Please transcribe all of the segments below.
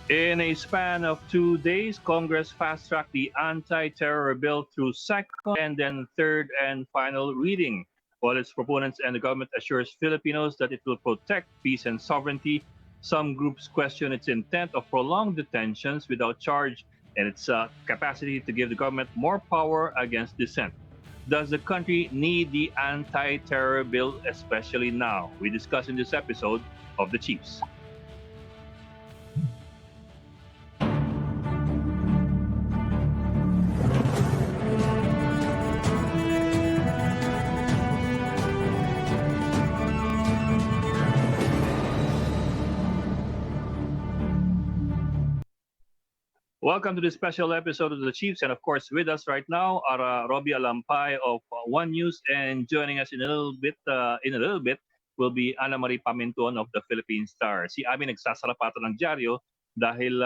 In a span of 2 days, Congress fast-tracked the anti-terror bill through second and then third and final reading. While its proponents and the government assures Filipinos that it will protect peace and sovereignty, some groups question its intent of prolonged detentions without charge and its capacity to give the government more power against dissent. Does the country need the anti-terror bill, especially now? We discuss in this episode of The Chiefs. Welcome to this special episode of The Chiefs. And of course, with us right now are Robbie Alampay of One News, and joining us in a little bit will be Ana Marie Pamintuan of the Philippine Star. Si Ami nagsasarapatan ng dyaryo dahil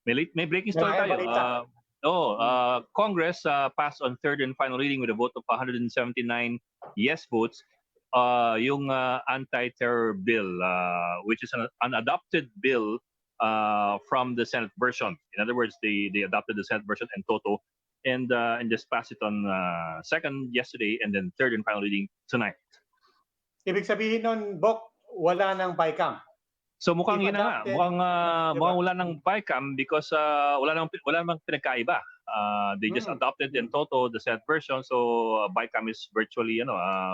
may breaking story tayo. Congress passed on third and final reading with a vote of 179 yes votes yung anti-terror bill, which is an adopted bill from the Senate version. In other words, they adopted the Senate version in toto and just passed it on second yesterday and then third and final reading tonight. Ibig sabihin nun, Bok, wala ng BICAM. So mukhang yun na nga. Mukhang diba? wala ng BICAM because wala namang pinagkaiba. They just adopted in toto the Senate version, so BICAM is virtually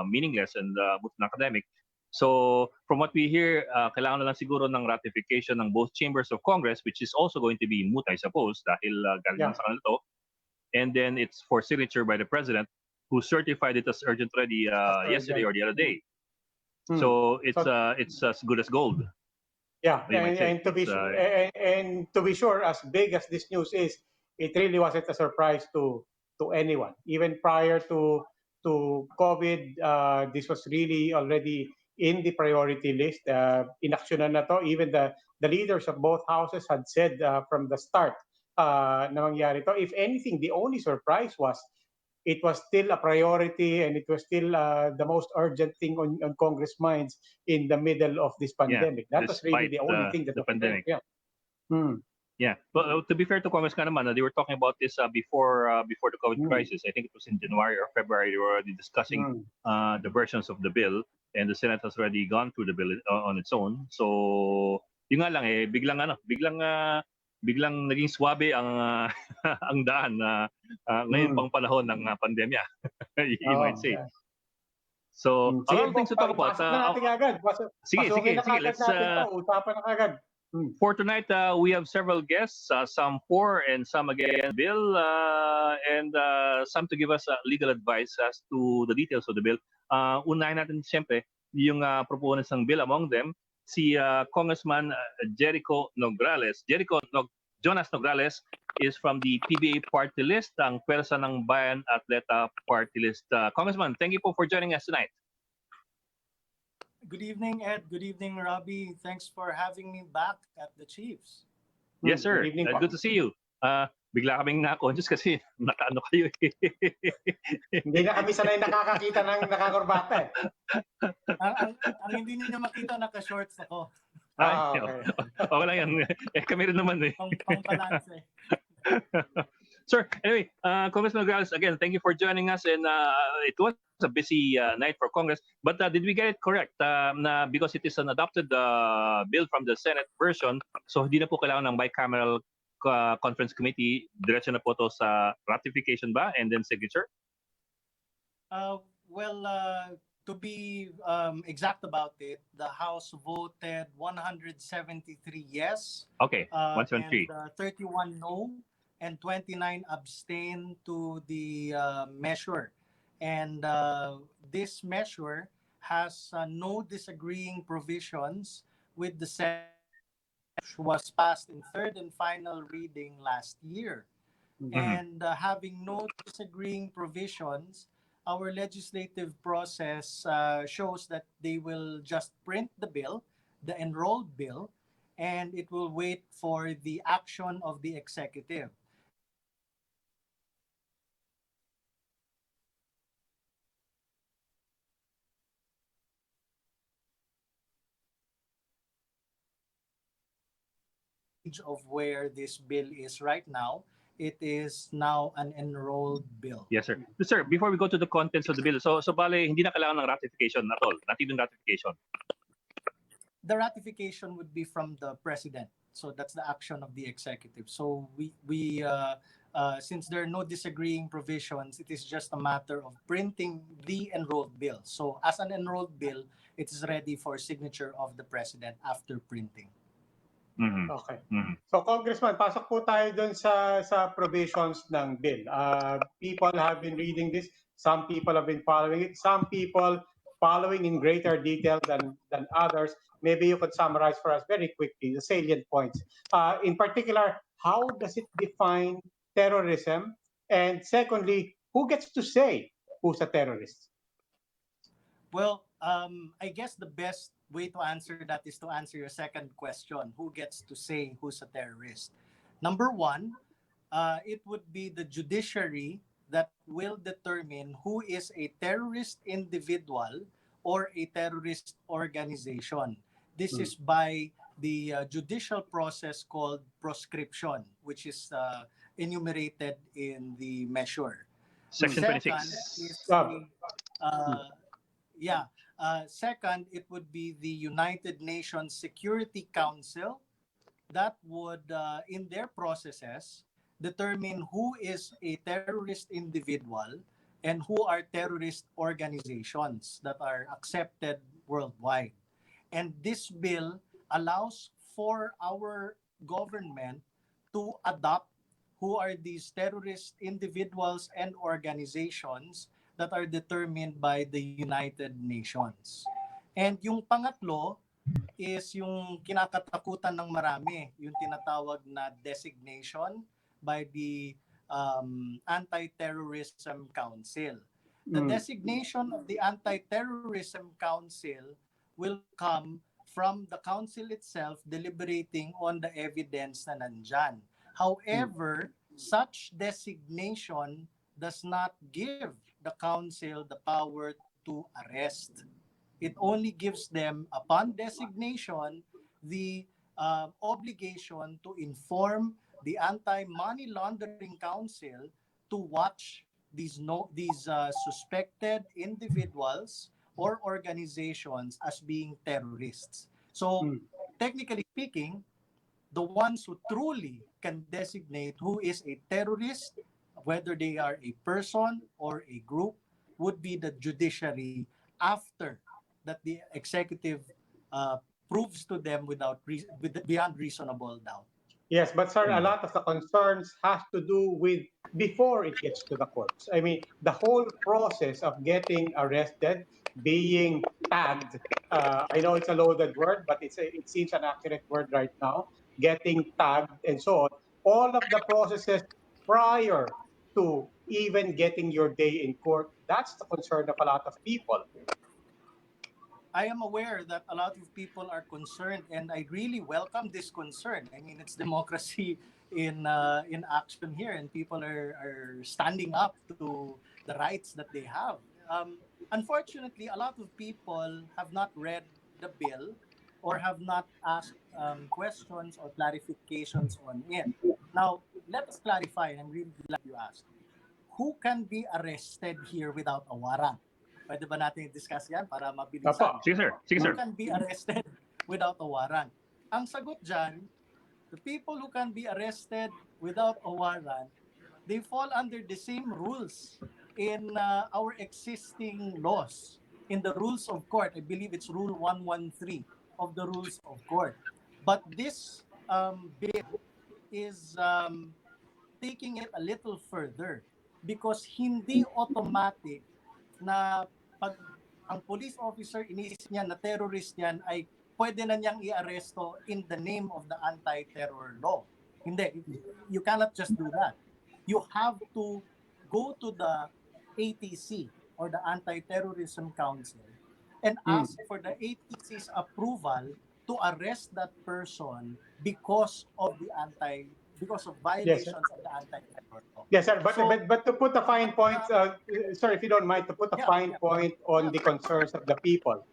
meaningless and academic. So from what we hear, kailangan na lang siguro ng ratification ng both chambers of Congress, which is also going to be moot, I suppose, dahil galing sa kanila to. And then it's for signature by the President, who certified it as urgent ready yesterday or the other day. So it's as good as gold. Yeah, and to be sure, as big as this news is, it really wasn't a surprise to anyone. Even prior to COVID, this was really already in the priority list. Inaksyonan na to. Even the leaders of both houses had said from the start na mangyari to. If anything, the only surprise was it was still a priority and it was still the most urgent thing on Congress minds in the middle of this pandemic. That was really the only thing that the pandemic. Yeah. Yeah, but to be fair to Congress naman, they were talking about this before the COVID crisis. I think it was in January or February. They were already discussing the versions of the bill, and the Senate has already gone through the bill on its own. So, yun nga lang biglang naging swabe ang ang daan ngayon pang panahon ng pandemya. You might say. Yeah. So, a lot of things to talk about. Pasok na natin agad. Sige. Let's usapan na agad. For tonight, we have several guests, some for and some against bill, and some to give us legal advice as to the details of the bill. Unahin natin siyempre yung proponents ng bill, among them si Congressman Jonas Nograles is from the PBA party list, ang Pwersa ng Bayan Atleta party list. Congressman, thank you po for joining us tonight. Good evening, Ed. Good evening, Robbie. Thanks for having me back at the Chiefs. Yes, sir. Good to see you. Bigla kaming na-conscious kasi nakaano kayo eh. Hindi na kami sanay nakakakita ng nakakurbata eh. ang hindi niyo makita, naka-shorts ako. Okay. Okay lang yan. Kami rin naman eh. Pang-balance eh. Sir, anyway, Congressman Nograles, again, thank you for joining us. And it was a busy night for Congress. But did we get it correct? Na because it is an adopted bill from the Senate version, so hindi na po kailangan ng bicameral conference committee. Diretso na po to sa ratification ba and then signature? To be exact about it, the House voted 173 yes. Okay, 173. And 31 no. And 29 abstain to the measure. And this measure has no disagreeing provisions with the Senate, which was passed in third and final reading last year. And having no disagreeing provisions, our legislative process shows that they will just print the bill, the enrolled bill, and it will wait for the action of the executive. of where this bill is right now. It is now an enrolled bill. Yes, sir. Sir, before we go to the contents of the bill, so bale, hindi na kailangan ng ratification at all. Not even ratification. The ratification would be from the president. So that's the action of the executive. So since there are no disagreeing provisions, it is just a matter of printing the enrolled bill. So as an enrolled bill, it is ready for signature of the president after printing. Mm-hmm. Okay. Mm-hmm. So Congressman, pasok po tayo dun sa provisions ng bill. People have been reading this. Some people have been following it. Some people following in greater detail than others. Maybe you could summarize for us very quickly the salient points. In particular, how does it define terrorism? And secondly, who gets to say who's a terrorist? Well, I guess the best way to answer that is to answer your second question: who gets to say who's a terrorist? Number one, it would be the judiciary that will determine who is a terrorist individual or a terrorist organization. This is by the judicial process called proscription, which is enumerated in the measure. Section Second 26. is second, it would be the United Nations Security Council that would, in their processes, determine who is a terrorist individual and who are terrorist organizations that are accepted worldwide. And this bill allows for our government to adopt who are these terrorist individuals and organizations that are determined by the United Nations. And yung pangatlo is yung kinakatakutan ng marami, yung tinatawag na designation by the Anti-Terrorism Council. The designation of the Anti-Terrorism Council will come from the council itself deliberating on the evidence na nandyan. However, such designation does not give the council the power to arrest. It only gives them, upon designation, the obligation to inform the Anti-Money Laundering Council to watch these suspected individuals or organizations as being terrorists. So, technically speaking, the ones who truly can designate who is a terrorist, whether they are a person or a group, would be the judiciary after that the executive proves to them beyond reasonable doubt. Yes, but sir, a lot of the concerns has to do with before it gets to the courts. I mean, the whole process of getting arrested, being tagged. I know it's a loaded word, but it seems an accurate word right now. Getting tagged and so on. All of the processes prior to even getting your day in court. That's the concern of a lot of people. I am aware that a lot of people are concerned, and I really welcome this concern. I mean, it's democracy in action here, and people are standing up to the rights that they have. Unfortunately, a lot of people have not read the bill or have not asked questions or clarifications on it. Now, let us clarify, and I'm really glad you asked. Who can be arrested here without a warrant? Pwede ba natin i-discuss yan para mabilisan? Sige, sir. Sige, sir. Who can be arrested without a warrant? Ang sagot dyan, the people who can be arrested without a warrant, they fall under the same rules in our existing laws. In the rules of court, I believe it's Rule 113 of the rules of court. But this bill is taking it a little further because hindi automatic na pag ang police officer inisip niya na terrorist yan ay pwede na niyang i-aresto in the name of the anti-terror law. Hindi. You cannot just do that. You have to go to the ATC or the Anti-Terrorism Council and ask for the ATC's approval to arrest that person because of violations of the anti-terror law. Yes, sir. But to put a fine point, sir, if you don't mind, to put a fine point on the concerns of the people.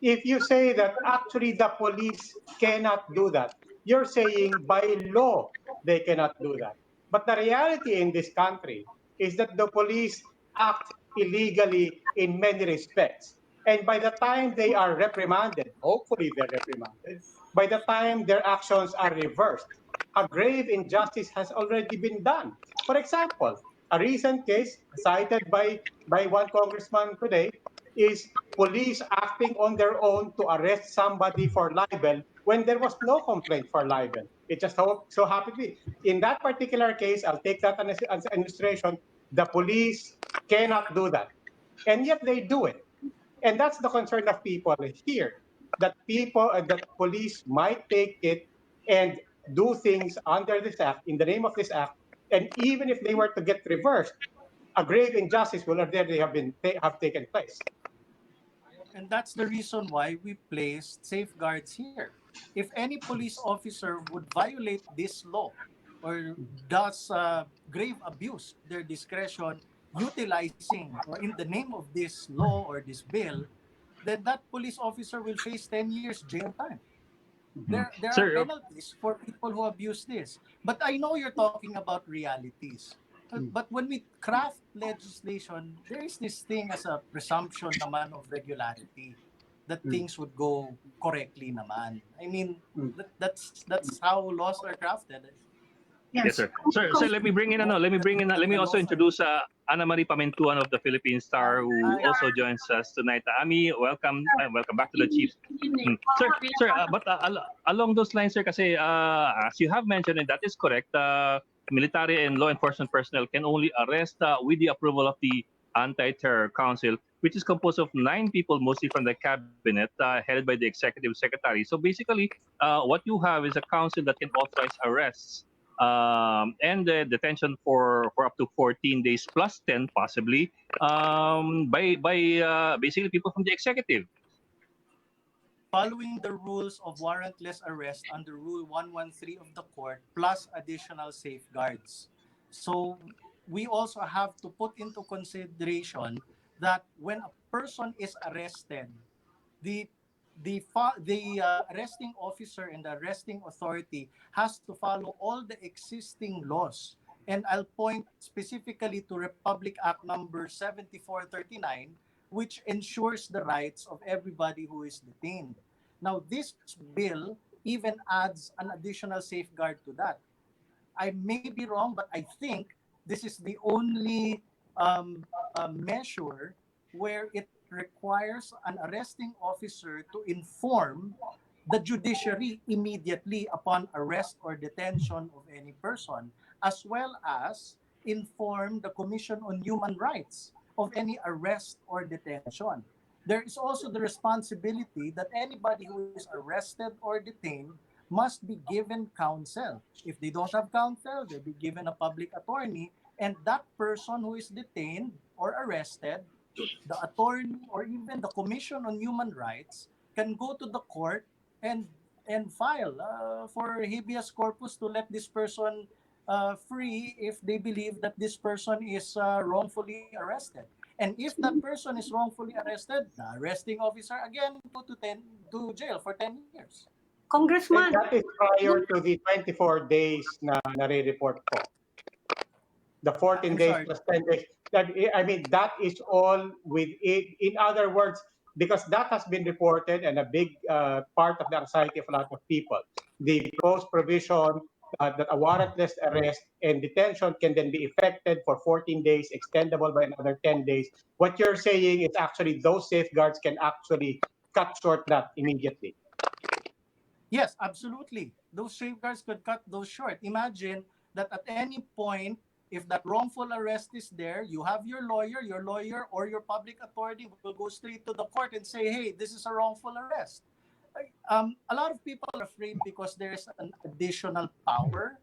If you say that actually the police cannot do that, you're saying by law they cannot do that. But the reality in this country is that the police act illegally in many respects. And by the time they are reprimanded, hopefully they're reprimanded, by the time their actions are reversed, a grave injustice has already been done. For example, a recent case cited by one congressman today is police acting on their own to arrest somebody for libel when there was no complaint for libel. It just so happened to be. In that particular case, I'll take that as an illustration. The police cannot do that. And yet they do it. And that's the concern of people here, that that police might take it and do things under this act, in the name of this act, and even if they were to get reversed, a grave injustice will already have taken place. And that's the reason why we placed safeguards here. If any police officer would violate this law or does grave abuse their discretion utilizing or in the name of this law or this bill, then that police officer will face 10 years jail time. Mhm. There are Sir, penalties for people who abuse this. But I know you're talking about realities. But when we craft legislation, there is this thing as a presumption naman of regularity that Mm, things would go correctly naman. I mean, mm. that's how laws are crafted. yes, Yes. sir. Sir, let me bring in ano, let me bring in, let me The also laws are. introduce Ana Marie Pamintuan of the Philippine Star, who Hi. also joins us tonight. Ami, welcome back to the Chiefs. Sir, but along those lines, sir, kasi as you have mentioned, and that is correct, military and law enforcement personnel can only arrest with the approval of the Anti-Terror Council, which is composed of 9 people, mostly from the cabinet, headed by the executive secretary. So basically, what you have is a council that can authorize arrests and detention for up to 14 days plus 10 possibly by basically people from the executive. Following the rules of warrantless arrest under Rule 113 of the court, plus additional safeguards. So we also have to put into consideration that when a person is arrested, the the arresting officer and the arresting authority has to follow all the existing laws. And I'll point specifically to Republic Act number 7439, which ensures the rights of everybody who is detained. Now, this bill even adds an additional safeguard to that. I may be wrong, but I think this is the only measure where it requires an arresting officer to inform the judiciary immediately upon arrest or detention of any person, as well as inform the Commission on Human Rights of any arrest or detention. There is also the responsibility that anybody who is arrested or detained must be given counsel. If they don't have counsel, they'll be given a public attorney, and that person who is detained or arrested, the attorney or even the Commission on Human Rights can go to the court and file for habeas corpus to let this person free if they believe that this person is wrongfully arrested. And if that person is wrongfully arrested, the arresting officer again go to jail for 10 years. And Congressman, that is prior to the 24 days na nare-report ko. The 14 I'm days sorry. plus 10 days. I mean, that is all with it. In other words, because that has been reported and a big part of the anxiety of a lot of people. The proposed provision that a warrantless arrest and detention can then be effected for 14 days, extendable by another 10 days. What you're saying is actually those safeguards can actually cut short that immediately. Yes, absolutely. Those safeguards could cut those short. Imagine that at any point, if that wrongful arrest is there, you have your lawyer or your public attorney will go straight to the court and say, hey, this is a wrongful arrest. A lot of people are afraid because there is an additional power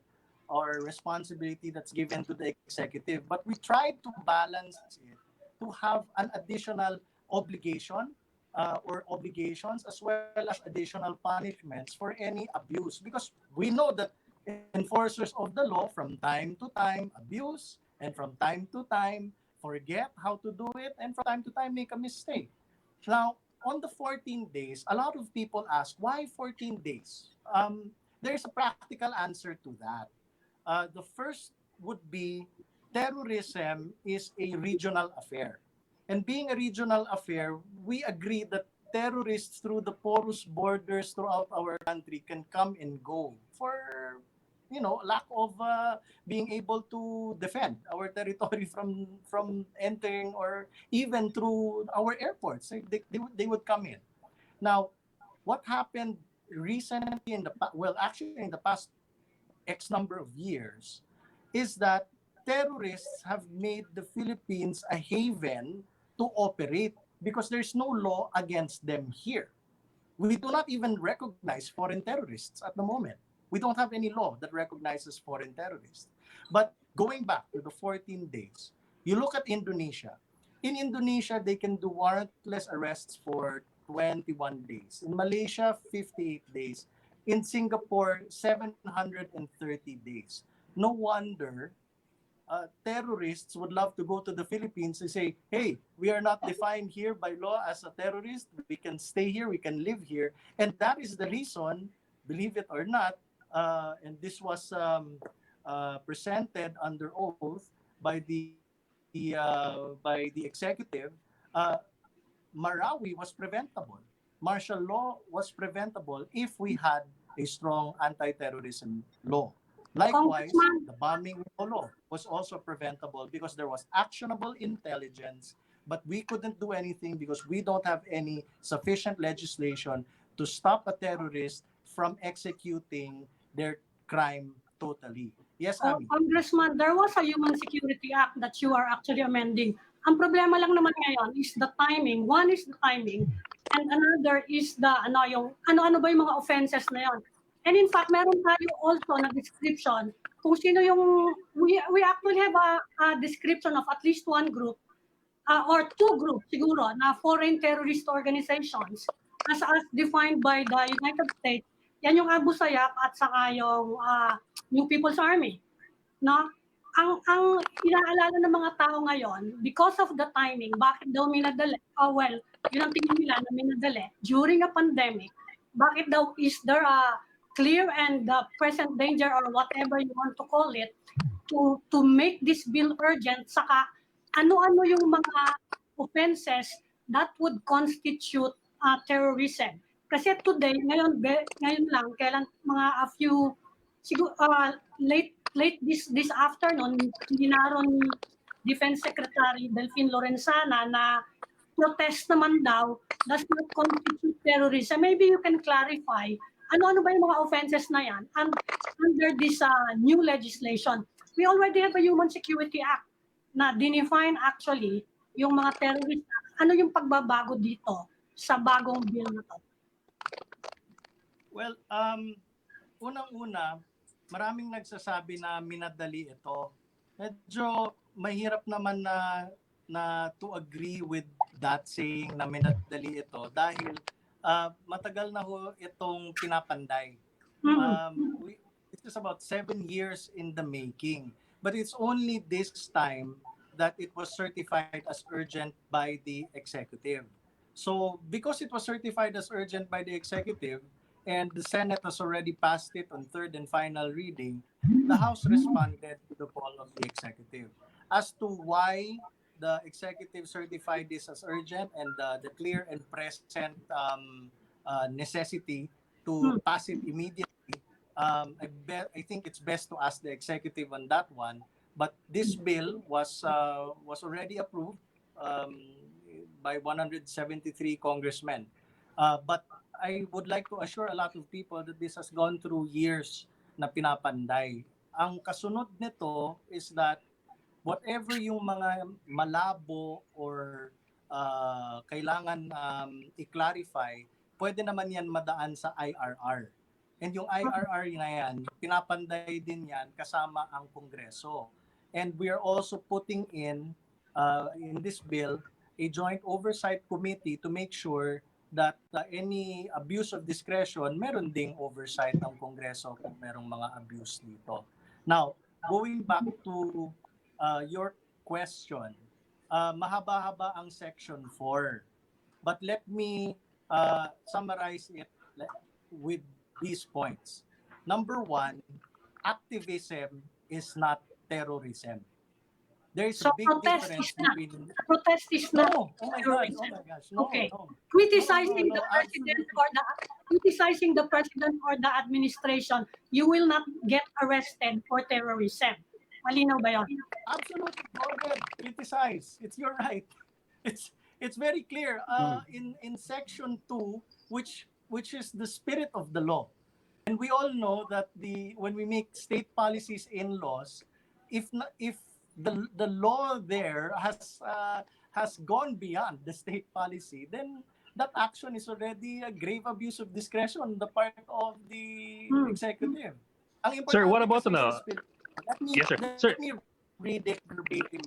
or responsibility that's given to the executive. But we try to balance it to have an additional obligation or obligations as well as additional punishments for any abuse because we know that enforcers of the law from time to time abuse and from time to time forget how to do it and from time to time make a mistake. Now, on the 14 days, a lot of people ask, why 14 days? there's a practical answer to that. The first would be terrorism is a regional affair. And being a regional affair, we agree that terrorists through the porous borders throughout our country can come and go for lack of being able to defend our territory from entering, or even through our airports. They would come in. Now, what happened recently actually in the past X number of years, is that terrorists have made the Philippines a haven to operate because there's no law against them here. We do not even recognize foreign terrorists at the moment. We don't have any law that recognizes foreign terrorists. But going back to the 14 days, you look at Indonesia. In Indonesia, they can do warrantless arrests for 21 days. In Malaysia, 58 days. In Singapore, 730 days. No wonder terrorists would love to go to the Philippines and say, hey, we are not defined here by law as a terrorist. We can stay here, we can live here. And that is the reason, believe it or not, and this was presented under oath by the executive, Marawi was preventable. Martial law was preventable if we had a strong anti-terrorism law. Likewise, Congressman, the bombing in Jolo was also preventable because there was actionable intelligence, but we couldn't do anything because we don't have any sufficient legislation to stop a terrorist from executing their crime totally. Yes, Ami. Congressman, there was a Human Security Act that you are actually amending. Ang problema lang naman ngayon is the timing. One is the timing, and another is the yung ano-ano ba yung mga offenses na yon. And in fact, meron tayo also na description kung sino yung we actually have a description of at least one group or two groups siguro na foreign terrorist organizations as defined by the United States. Yan yung Abu Sayyaf at saka yung New People's Army, no? Ang inaalala ng mga tao ngayon, because of the timing, bakit daw minadali? Yun ang tingin nila na minadali during a pandemic. Bakit daw is there a clear and present danger or whatever you want to call it to make this bill urgent, saka ano-ano yung mga offenses that would constitute terrorism. Kasi today, ngayon lang, kailan mga a few, siguro, late this afternoon, ginaron ni Defense Secretary Delfin Lorenzana na protest naman daw does not constitute terrorism. Maybe you can clarify, ano-ano ba yung mga offenses na yan under this new legislation? We already have a Human Security Act na dinefine actually yung mga terrorist. Ano yung pagbabago dito sa bagong bill na to? Well, unang-una, maraming nagsasabi na minadali ito. Medyo mahirap naman na to agree with that saying na minadali ito dahil matagal na ho itong pinapanday. This is about 7 years in the making. But it's only this time that it was certified as urgent by the executive. So because it was certified as urgent by the executive, and the Senate has already passed it on third and final reading, the House responded to the call of the executive. As to why the executive certified this as urgent and the clear and present necessity to pass it immediately, I think it's best to ask the executive on that one. But this bill was already approved by 173 congressmen. But I would like to assure a lot of people that this has gone through years na pinapanday. Ang kasunod nito is that whatever yung mga malabo or kailangan i-clarify, pwede naman yan madaan sa IRR. And yung IRR na yan, pinapanday din yan kasama ang Kongreso. And we are also putting in this bill, a joint oversight committee to make sure that any abuse of discretion, meron ding oversight ng Kongreso kung merong mga abuse dito. Now, going back to your question, mahaba-haba ang Section 4. But let me summarize it with these points. Number one, activism is not terrorism. There is So a big protest difference is not. between. Protest is not No, oh my gosh, terrorism. no, Okay. no, Criticizing no, the president absolutely. or criticizing the president or the administration, you will not get arrested for terrorism. Malinaw ba yun? Absolutely, go ahead, criticize. It's your right. It's very clear. In section 2, which is the spirit of the law, and we all know that when we make state policies in laws, if the law there has gone beyond the state policy, then that action is already a grave abuse of discretion on the part of the executive. Ang Sir, what importante about kasi no? sa spirit. Yes, sir. Sir, Let me read it verbatim,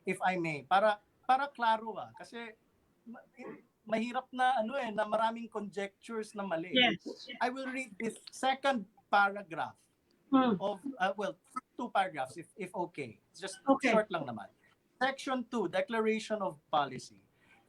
if I may, para klaro kasi mahirap na na maraming conjectures na mali. Yes. I will read this second paragraph of two paragraphs if okay. It's just Okay. short lang naman. Section 2, Declaration of Policy.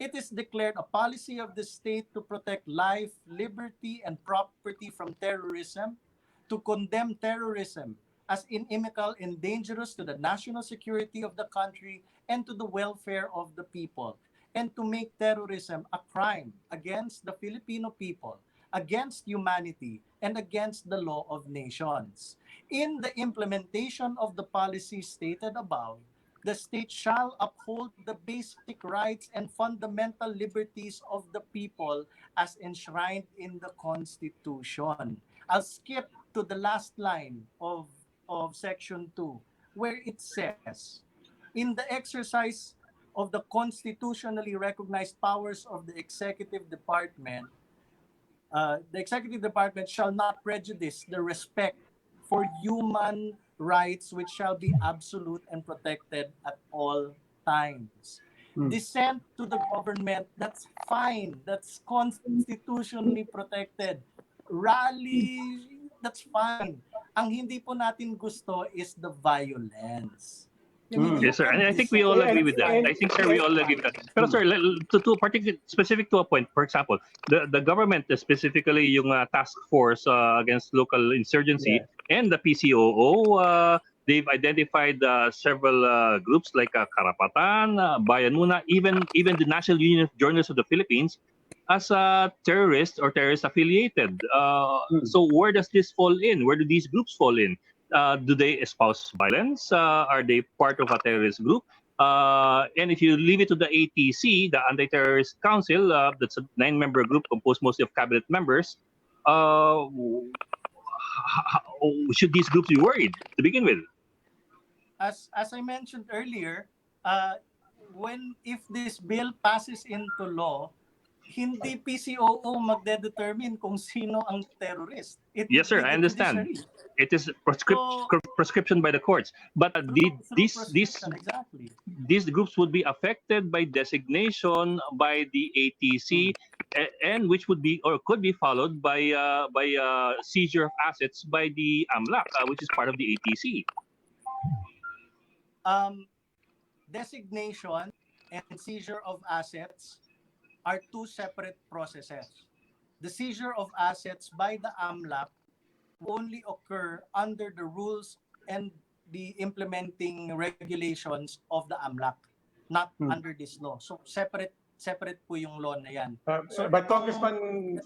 It is declared a policy of the state to protect life, liberty, and property from terrorism, to condemn terrorism as inimical and dangerous to the national security of the country and to the welfare of the people, and to make terrorism a crime against the Filipino people, against humanity, and against the law of nations. In the implementation of the policy stated above, the state shall uphold the basic rights and fundamental liberties of the people as enshrined in the Constitution. I'll skip to the last line of Section 2, where it says, in the exercise of the constitutionally recognized powers of the executive department shall not prejudice the respect for human rights, which shall be absolute and protected at all times. Dissent to the government, that's fine. That's constitutionally protected. Rally, that's fine. Ang hindi po natin gusto is the violence. I mean, you yes, sir. can And I think we all dissent. agree with that. I think, sir, we all agree with that. Pero, sir, to particular specific to a point, for example, the government, specifically yung task force against local insurgency and the PCOO, they've identified several groups like Karapatan, Bayan Muna, even the National Union of Journalists of the Philippines as terrorists or terrorist affiliated. So where does this fall in? Where do these groups fall in? Do they espouse violence? Are they part of a terrorist group? And if you leave it to the ATC, the Anti-Terrorist Council, that's a 9-member group composed mostly of cabinet members, should these groups be worried to begin with? As I mentioned earlier, if this bill passes into law, hindi PCOO magde-determine kung sino ang terrorist. Yes, sir, I understand. Judiciary. It is prescription by the courts. But Exactly. these groups would be affected by designation by the ATC, and which would be or could be followed by seizure of assets by the AMLAC, which is part of the ATC. Designation and seizure of assets are two separate processes. The seizure of assets by the AMLAC only occur under the rules and the implementing regulations of the AMLAC, not under this law. So separate po yung law na yan. But Congressman,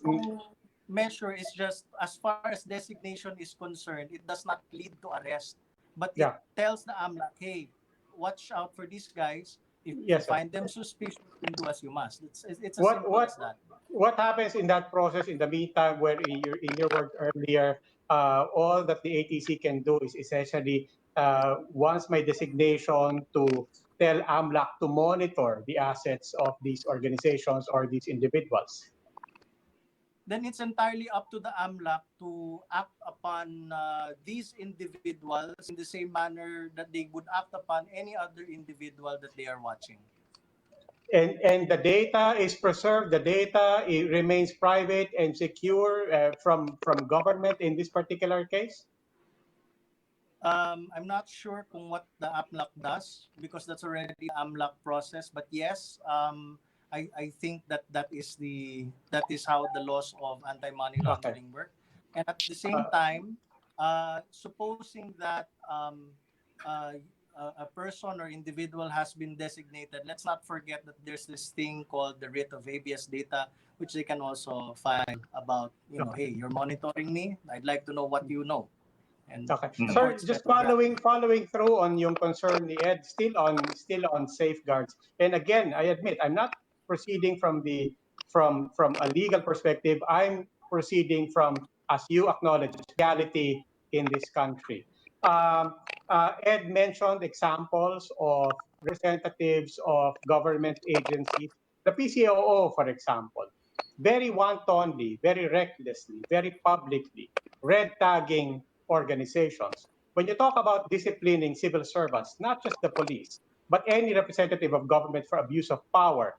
measure is just, as far as designation is concerned, it does not lead to arrest, but it tells the AMLAC, hey, watch out for these guys. If you find them suspicious, then do as you must. It's as simple as that. What happens in that process in the meantime, where in your word earlier, all that the ATC can do is essentially, once my designation, to tell AMLAC to monitor the assets of these organizations or these individuals? Then it's entirely up to the AMLAC to act upon these individuals in the same manner that they would act upon any other individual that they are watching. And the data is preserved. The data, it remains private and secure from government in this particular case. I'm not sure kung what the AMLAC does, because that's already the AMLAC process. But yes, I think that is how the laws of anti-money laundering work. And at the same time, Supposing that a person or individual has been designated, let's not forget that there's this thing called the writ of habeas data, which they can also file about, hey, you're monitoring me. I'd like to know what you know. And Okay, the sir, courts just can grant. following through on yung concern ni Ed, still on safeguards. And again, I admit I'm not proceeding from a legal perspective. I'm proceeding from, as you acknowledge, reality in this country. Ed mentioned examples of representatives of government agencies, the PCOO, for example, very wantonly, very recklessly, very publicly, red tagging organizations. When you talk about disciplining civil servants, not just the police, but any representative of government for abuse of power,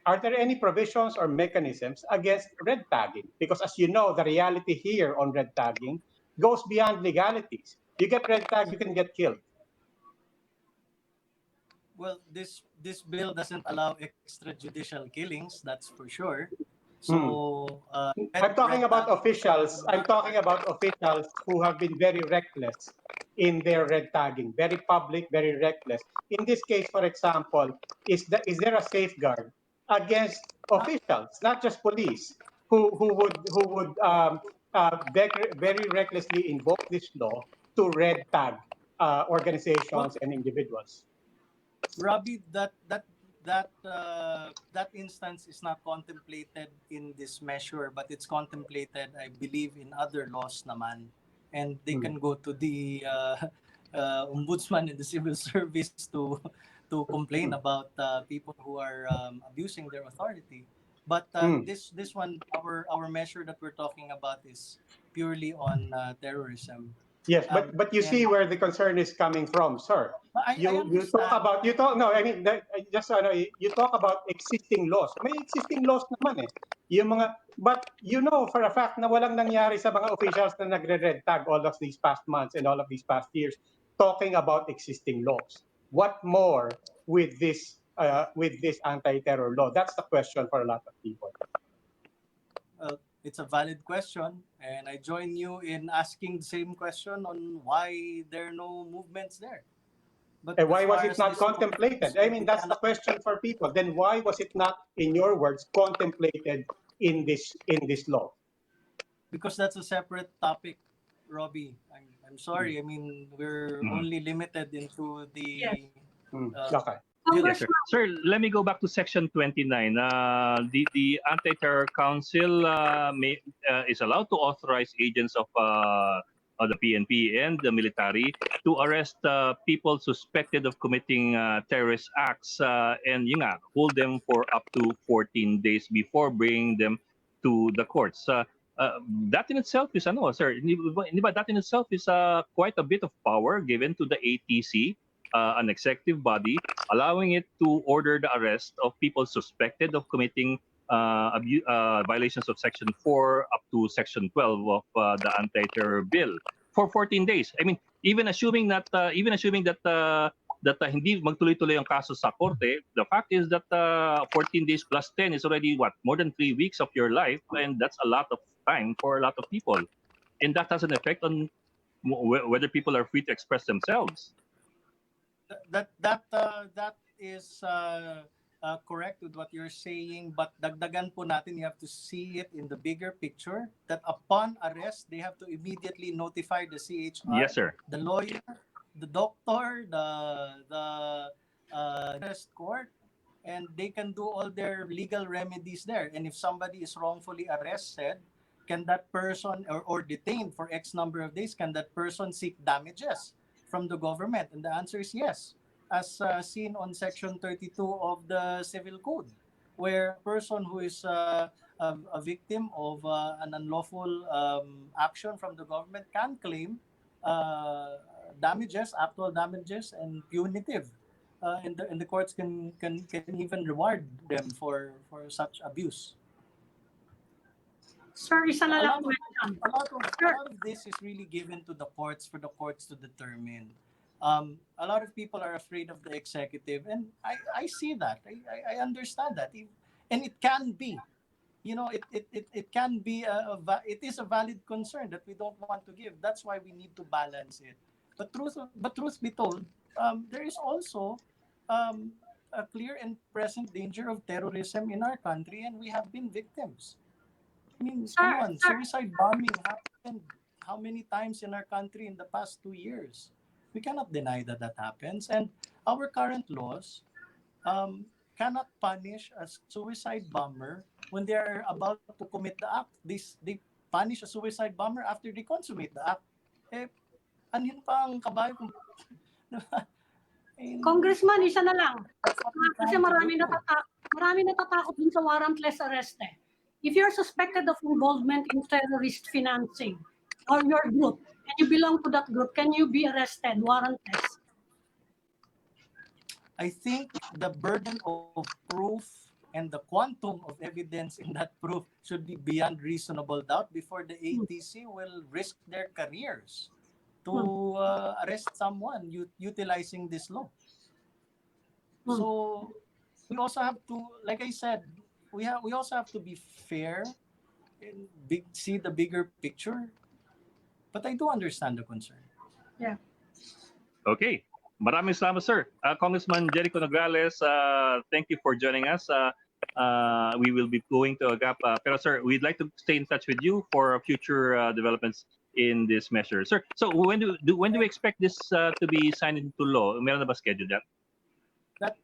are there any provisions or mechanisms against red tagging? Because as you know, the reality here on red tagging goes beyond legalities. You get red tagged, you can get killed. Well, this bill doesn't allow extrajudicial killings, that's for sure. Hmm. So I'm talking red about tagging officials. is I'm not talking about officials who have been very reckless in their red tagging, very public, very reckless. In this case, for example, is there a safeguard against officials, not just police, who would very recklessly invoke this law to red tag well, organizations and individuals? Robbie, that instance is not contemplated in this measure, but it's contemplated, I believe, in other laws naman, and they Hmm. can go to the ombudsman and the civil service to complain Hmm. about people who are abusing their authority. But Hmm. this one, our measure that we're talking about is purely on terrorism. Yes, but you see And where the concern is coming from, sir. I You talk understand. about you talk no, I mean just you talk about existing laws. May existing laws naman eh. Yung mga but you know for a fact na walang nangyari sa mga officials na nagre-red tag all of these past months and all of these past years talking about existing laws. What more with this anti-terror law? That's the question for a lot of people. It's a valid question, and I join you in asking the same question on why there are no movements there. But And as why was far it as not this law is contemplated? I concerned, mean, we that's the cannot. question for people. Then why was it not, in your words, contemplated in this law? Because that's a separate topic, Robbie. I'm sorry. I mean, we're Mhm. only limited into Yes. the Okay. bill. Yes, sir. Congressman, Sir, let me go back to Section 29. The Anti-Terror Council is allowed to authorize agents of the PNP and the military to arrest people suspected of committing terrorist acts and yun nga, hold them for up to 14 days before bringing them to the courts. That in itself is ano, sir, hindi ba that in itself is quite a bit of power given to the ATC, an executive body, allowing it to order the arrest of people suspected of committing violations of Section 4 up to Section 12 of the Anti-Terror Bill for 14 days. I mean, even assuming that hindi magtuloy-tuloy ang kaso sa korte, the fact is that 14 days plus 10 is already what, more than 3 weeks of your life, and that's a lot of time for a lot of people, and that has an effect on whether people are free to express themselves. That is correct with what you're saying, but dagdagan po natin, you have to see it in the bigger picture that upon arrest, they have to immediately notify the CHR, Yes, sir. the lawyer, the doctor, the arrest court, and they can do all their legal remedies there. And if somebody is wrongfully arrested, can that person or detained for X number of days, can that person seek damages from the government? And the answer is yes, as seen on Section 32 of the Civil Code, where a person who is a victim of an unlawful action from the government can claim damages, actual damages, and punitive. And the courts can even reward them for such abuse. sir, isa na A lang lot of question. a lot of a Sir, lot of this is really given to the courts for the courts to determine. A lot of people are afraid of the executive, and I see that. I understand that, and it can be. it can be it is a valid concern that we don't want to give. That's why we need to balance it. But truth be told, there is also um, a clear and present danger of terrorism in our country, and we have been victims. I mean, come on, Sir, suicide bombing happened how many times in our country in the past 2 years? We cannot deny that that happens, and our current laws cannot punish a suicide bomber when they are about to commit the act. They punish a suicide bomber after they consummate the act. Eh, anhin pa ang kabayo kung... Congressman, isa na lang. That's what we're Kasi trying to do. marami natatakot din sa warrantless arrest eh. If you're suspected of involvement in terrorist financing or your group, and you belong to that group, can you be arrested warrantless? I think the burden of proof and the quantum of evidence in that proof should be beyond reasonable doubt before the ATC will risk their careers to arrest someone utilizing this law. So we also have to, like I said, we also have to be fair and see the bigger picture. But I do understand the concern. Yeah. Okay. Maraming salamat, sir. Congressman Jericho Nograles, thank you for joining us. We will be going to AGAP. Pero sir, we'd like to stay in touch with you for future developments in this measure. Sir, so when do we expect this to be signed into law? Meron na ba schedule dyan?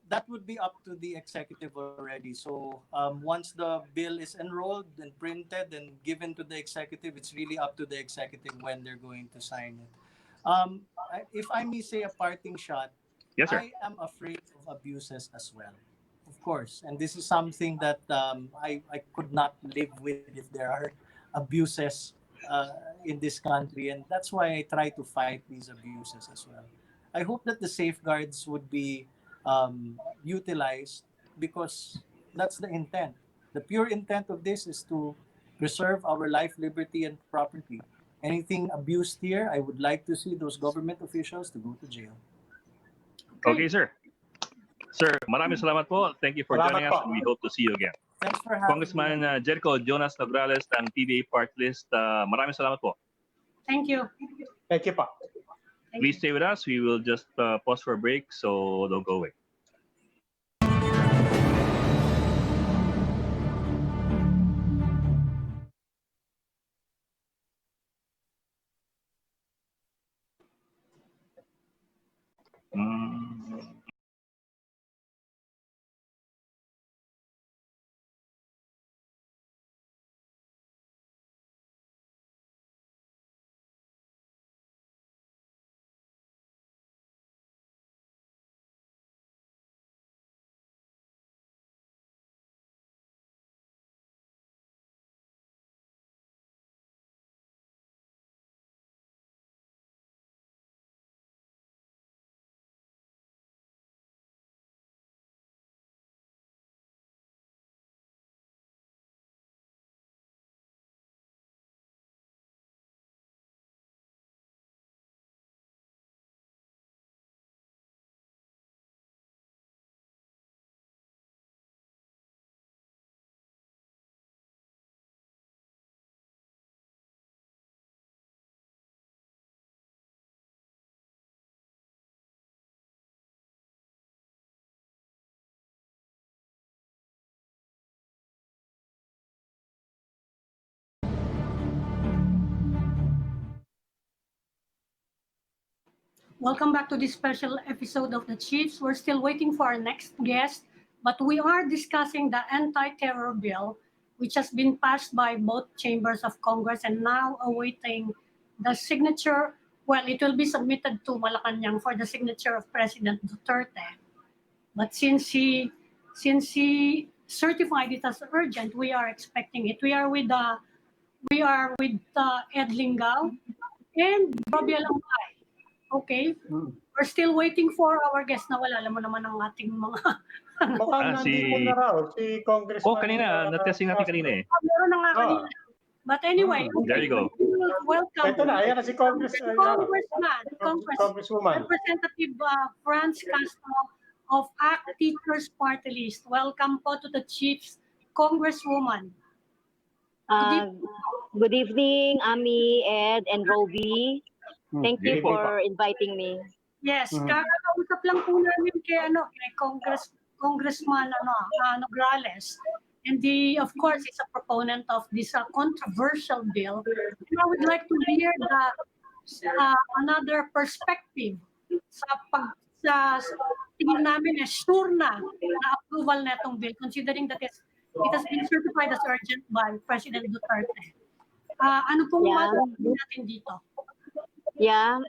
That would be up to the executive already. So once the bill is enrolled and printed and given to the executive, it's really up to the executive when they're going to sign it. If I may say a parting shot, Yes, sir. I am afraid of abuses as well, of course. And this is something that I could not live with if there are abuses in this country. And that's why I try to fight these abuses as well. I hope that the safeguards would be utilized because that's the intent. The pure intent of this is to preserve our life, liberty, and property. Anything abused here, I would like to see those government officials to go to jail. Okay, sir. Sir, maraming salamat po. Thank you for joining us, and we hope to see you again. Thanks for having Congressman me. Jericho Jonas Nograles ng PBA Party List. Maraming salamat po. Thank you. Thank you pa. Please stay with us. We will just pause for a break, so don't go away. Welcome back to this special episode of The Chiefs. We're still waiting for our next guest, but we are discussing the anti-terror bill, which has been passed by both chambers of Congress and now awaiting the signature. Well, it will be submitted to Malacanang for the signature of President Duterte. But since he certified it as urgent, we are expecting it. We are with Ed Lingao and Robbie Alangay. Okay. We're still waiting for our guest na wala. Alam mo naman ang ating mga... Mukhang nandito na raw, si Congressman. kanina. Natesting natin kanina eh. Meron na nga kanina. But anyway, There you go. Welcome. Ito na, ayan na si Congresswoman, Representative Franz Castro of ACT Teachers Party List. Welcome po to the Chiefs, Congresswoman. Uh, Good evening, Ami, Ed, and Roby. Thank you Sige po. for inviting me. Yes, Mm. kakausap lang po namin kay Congressman Nograles. And of course, he's a proponent of this controversial bill. And I would like to hear another perspective sa tingin namin sure na approval na itong bill, considering that it has been certified as urgent by President Duterte. Ano pong masasabi natin dito? Yeah,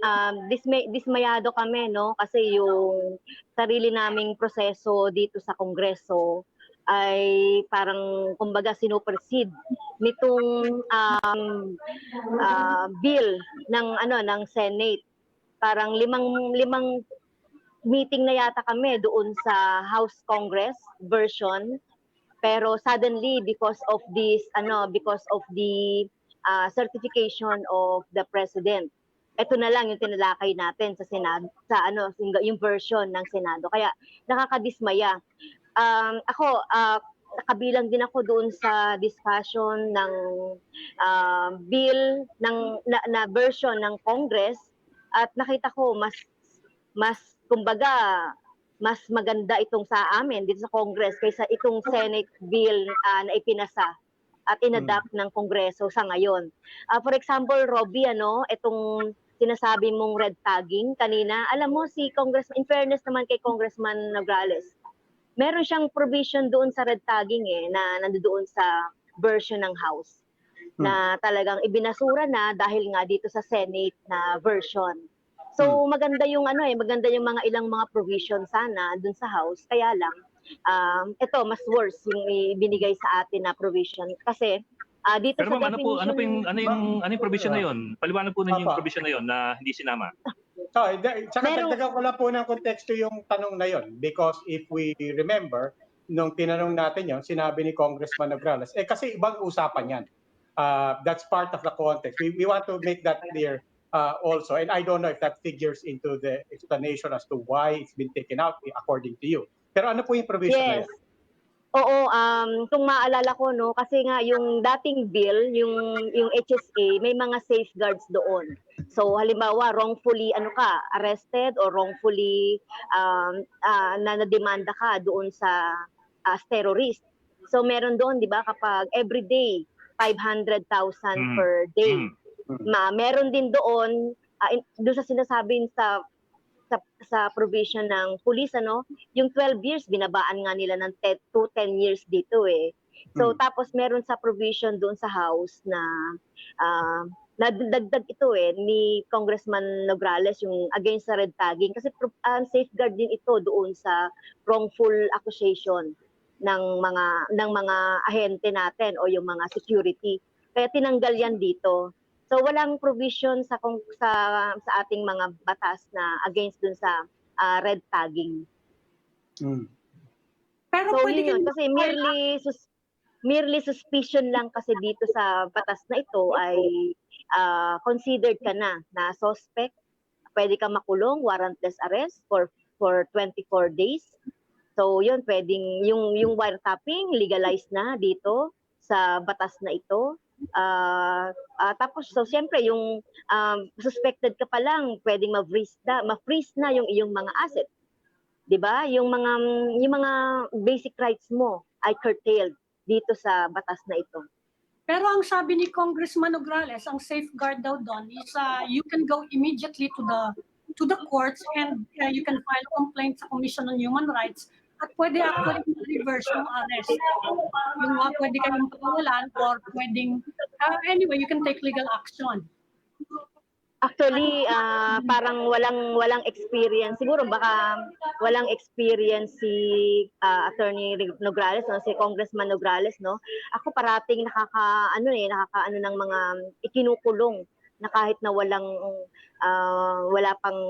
dismayado kami, no? Kasi yung sarili naming proseso dito sa Kongreso ay parang kumbaga sinupersede nitong bill ng Senate. Parang limang meeting na yata kami doon sa House Congress version, pero suddenly because of the certification of the president, ito na lang yung tinalakay natin sa Senado, yung version ng Senado. Kaya nakakadismaya. Ako, nakabilang din ako doon sa discussion ng bill na version ng Congress, at nakita ko mas kumbaga mas maganda itong sa amin dito sa Congress kaysa itong Senate bill na ipinasa at inadapt ng Kongreso sa ngayon. For example, Robbie, itong sinasabi mong red tagging kanina, alam mo si Congressman, in fairness naman kay Congressman Nograles, meron siyang provision doon sa red tagging na nandoon sa version ng House na talagang ibinasura na dahil nga dito sa Senate na version. So maganda yung maganda yung ilang mga provision sana doon sa House, kaya lang ito mas worse yung ibinigay sa atin na provision kasi dito Pero sa ma'am, definition ano yung provision na yun? Paliwanag po ninyo yung provision na yun na hindi sinama. Tsaka dagdagan ko lang po ng konteksto yung tanong na yon, because if we remember, nung tinanong natin yon, sinabi ni Congressman Nograles, kasi ibang usapan yan. That's part of the context. We want to make that clear also, and I don't know if that figures into the explanation as to why it's been taken out according to you. Pero ano po yung provision na Yes. yan? Oo, kung maalala ko, no, kasi nga yung dating bill, yung HSA, may mga safeguards doon. So halimbawa, wrongfully arrested or wrongfully na-demanda ka doon sa as terrorist. So meron doon, 'di ba, kapag every day 500,000 per day. Meron din doon doon sa sinasabi sa provision ng police, yung 12 years binabaan nga nila ng 10 to 10 years dito So tapos meron sa provision doon sa House na nadagdag ito ni Congressman Nograles, yung against sa red tagging, kasi safeguard din ito doon sa wrongful accusation ng mga ahente natin o yung mga security. Kaya tinanggal yan dito. So walang provision sa ating mga batas na against dun sa red tagging. Pero So pwede yun kasi merely suspicion lang kasi dito sa batas na ito ay considered ka na suspect, pwede ka makulong, warrantless arrest for 24 days. So yun, pwedeng yung wiretapping legalized na dito sa batas na ito. Tapos so siyempre yung suspected ka pa lang, pwedeng ma-freeze na yung iyong mga asset. 'Di ba? Yung mga basic rights mo ay curtailed dito sa batas na ito. Pero ang sabi ni Congressman Nograles, ang safeguard daw doon is you can go immediately to the courts and you can file complaint sa Commission on Human Rights at pwede actually reverse yung arrest. Yung pwede kayong pakawalan or pwedeng, anyway, you can take legal action. Actually, parang walang experience. Siguro baka walang experience si Attorney Nograles, si Congressman Nograles, no? Ako parating nakakaano ng mga ikinukulong na kahit na wala pang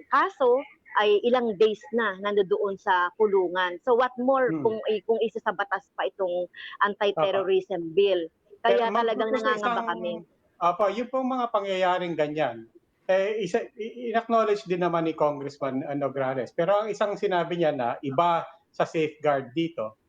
kaso ay ilang days na nandoon sa kulungan. So what more kung isa sa batas pa itong anti-terrorism bill. Kaya talagang nangangamba kami. Yung pong mga pangyayaring ganyan, in-acknowledge din naman ni Congressman Nograles. Pero ang isang sinabi niya na iba sa safeguard dito,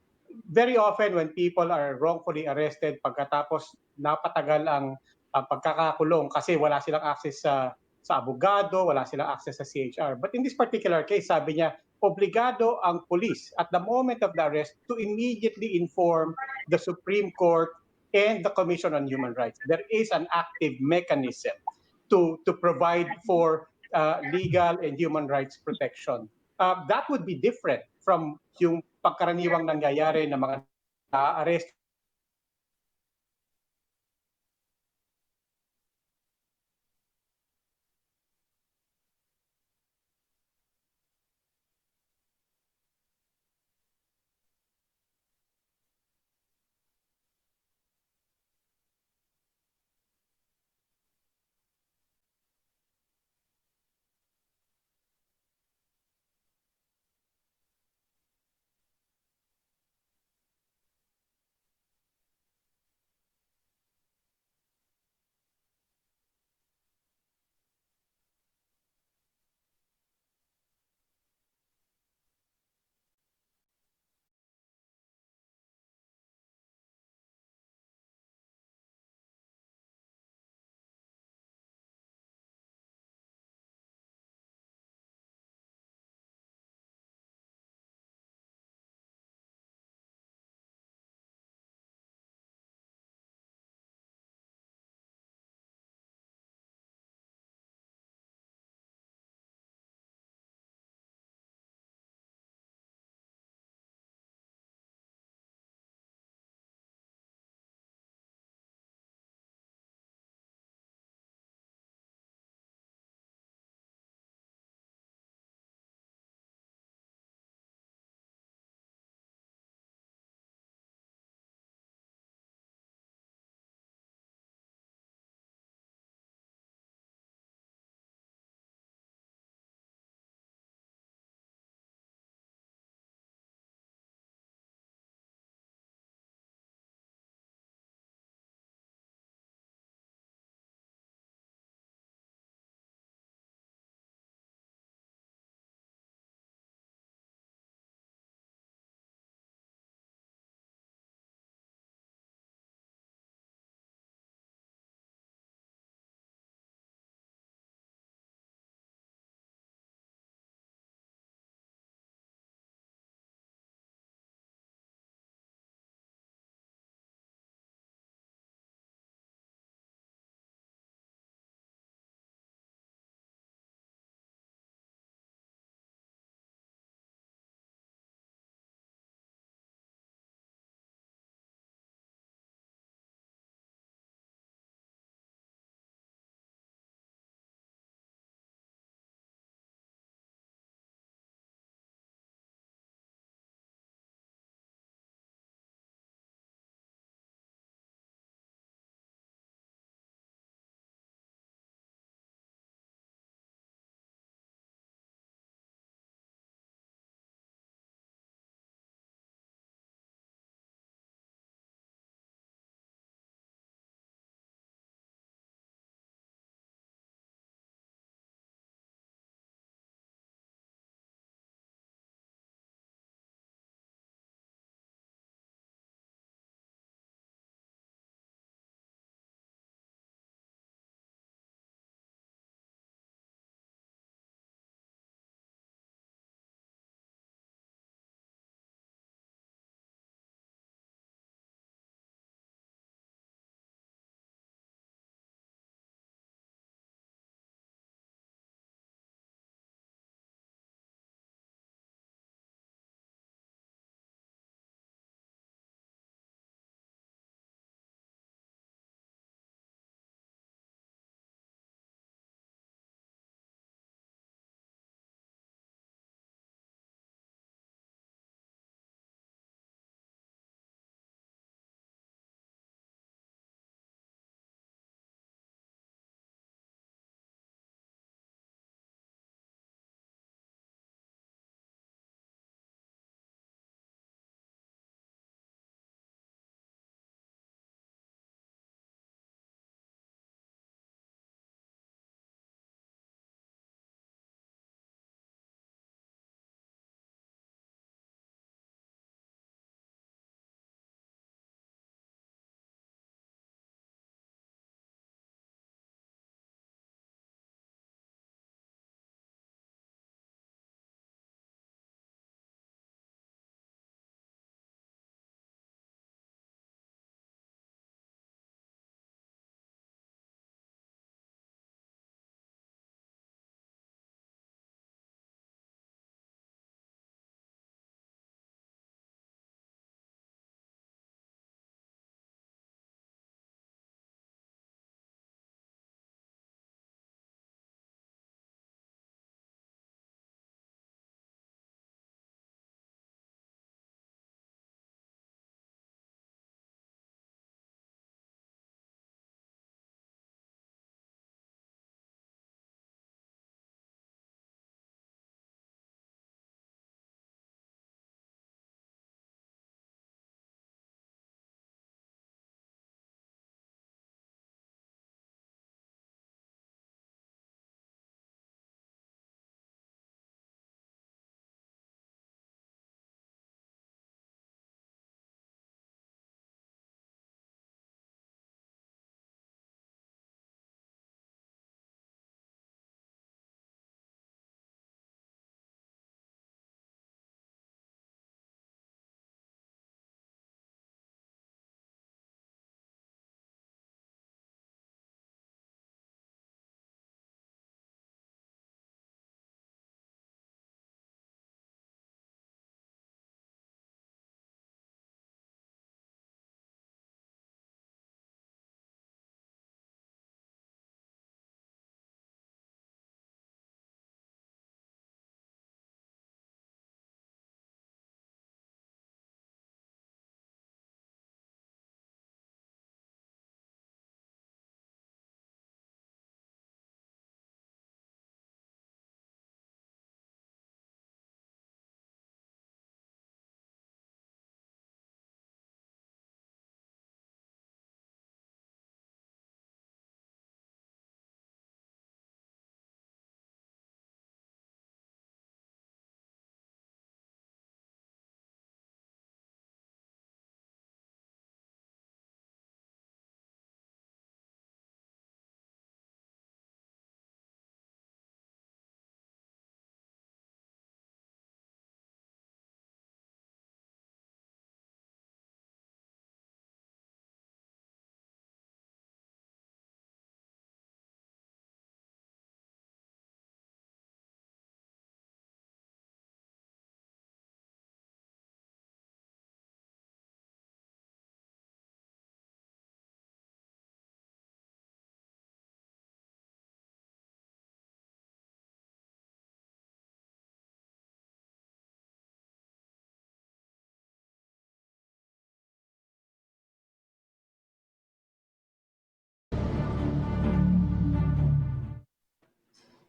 very often when people are wrongfully arrested pagkatapos napatagal ang pagkakakulong kasi wala silang access sa abogado, wala silang access sa CHR. But in this particular case, sabi niya, obligado ang police at the moment of the arrest to immediately inform the Supreme Court and the Commission on Human Rights. There is an active mechanism to provide for legal and human rights protection. That would be different from yung pagkaraniwang nangyayari ng mga arrest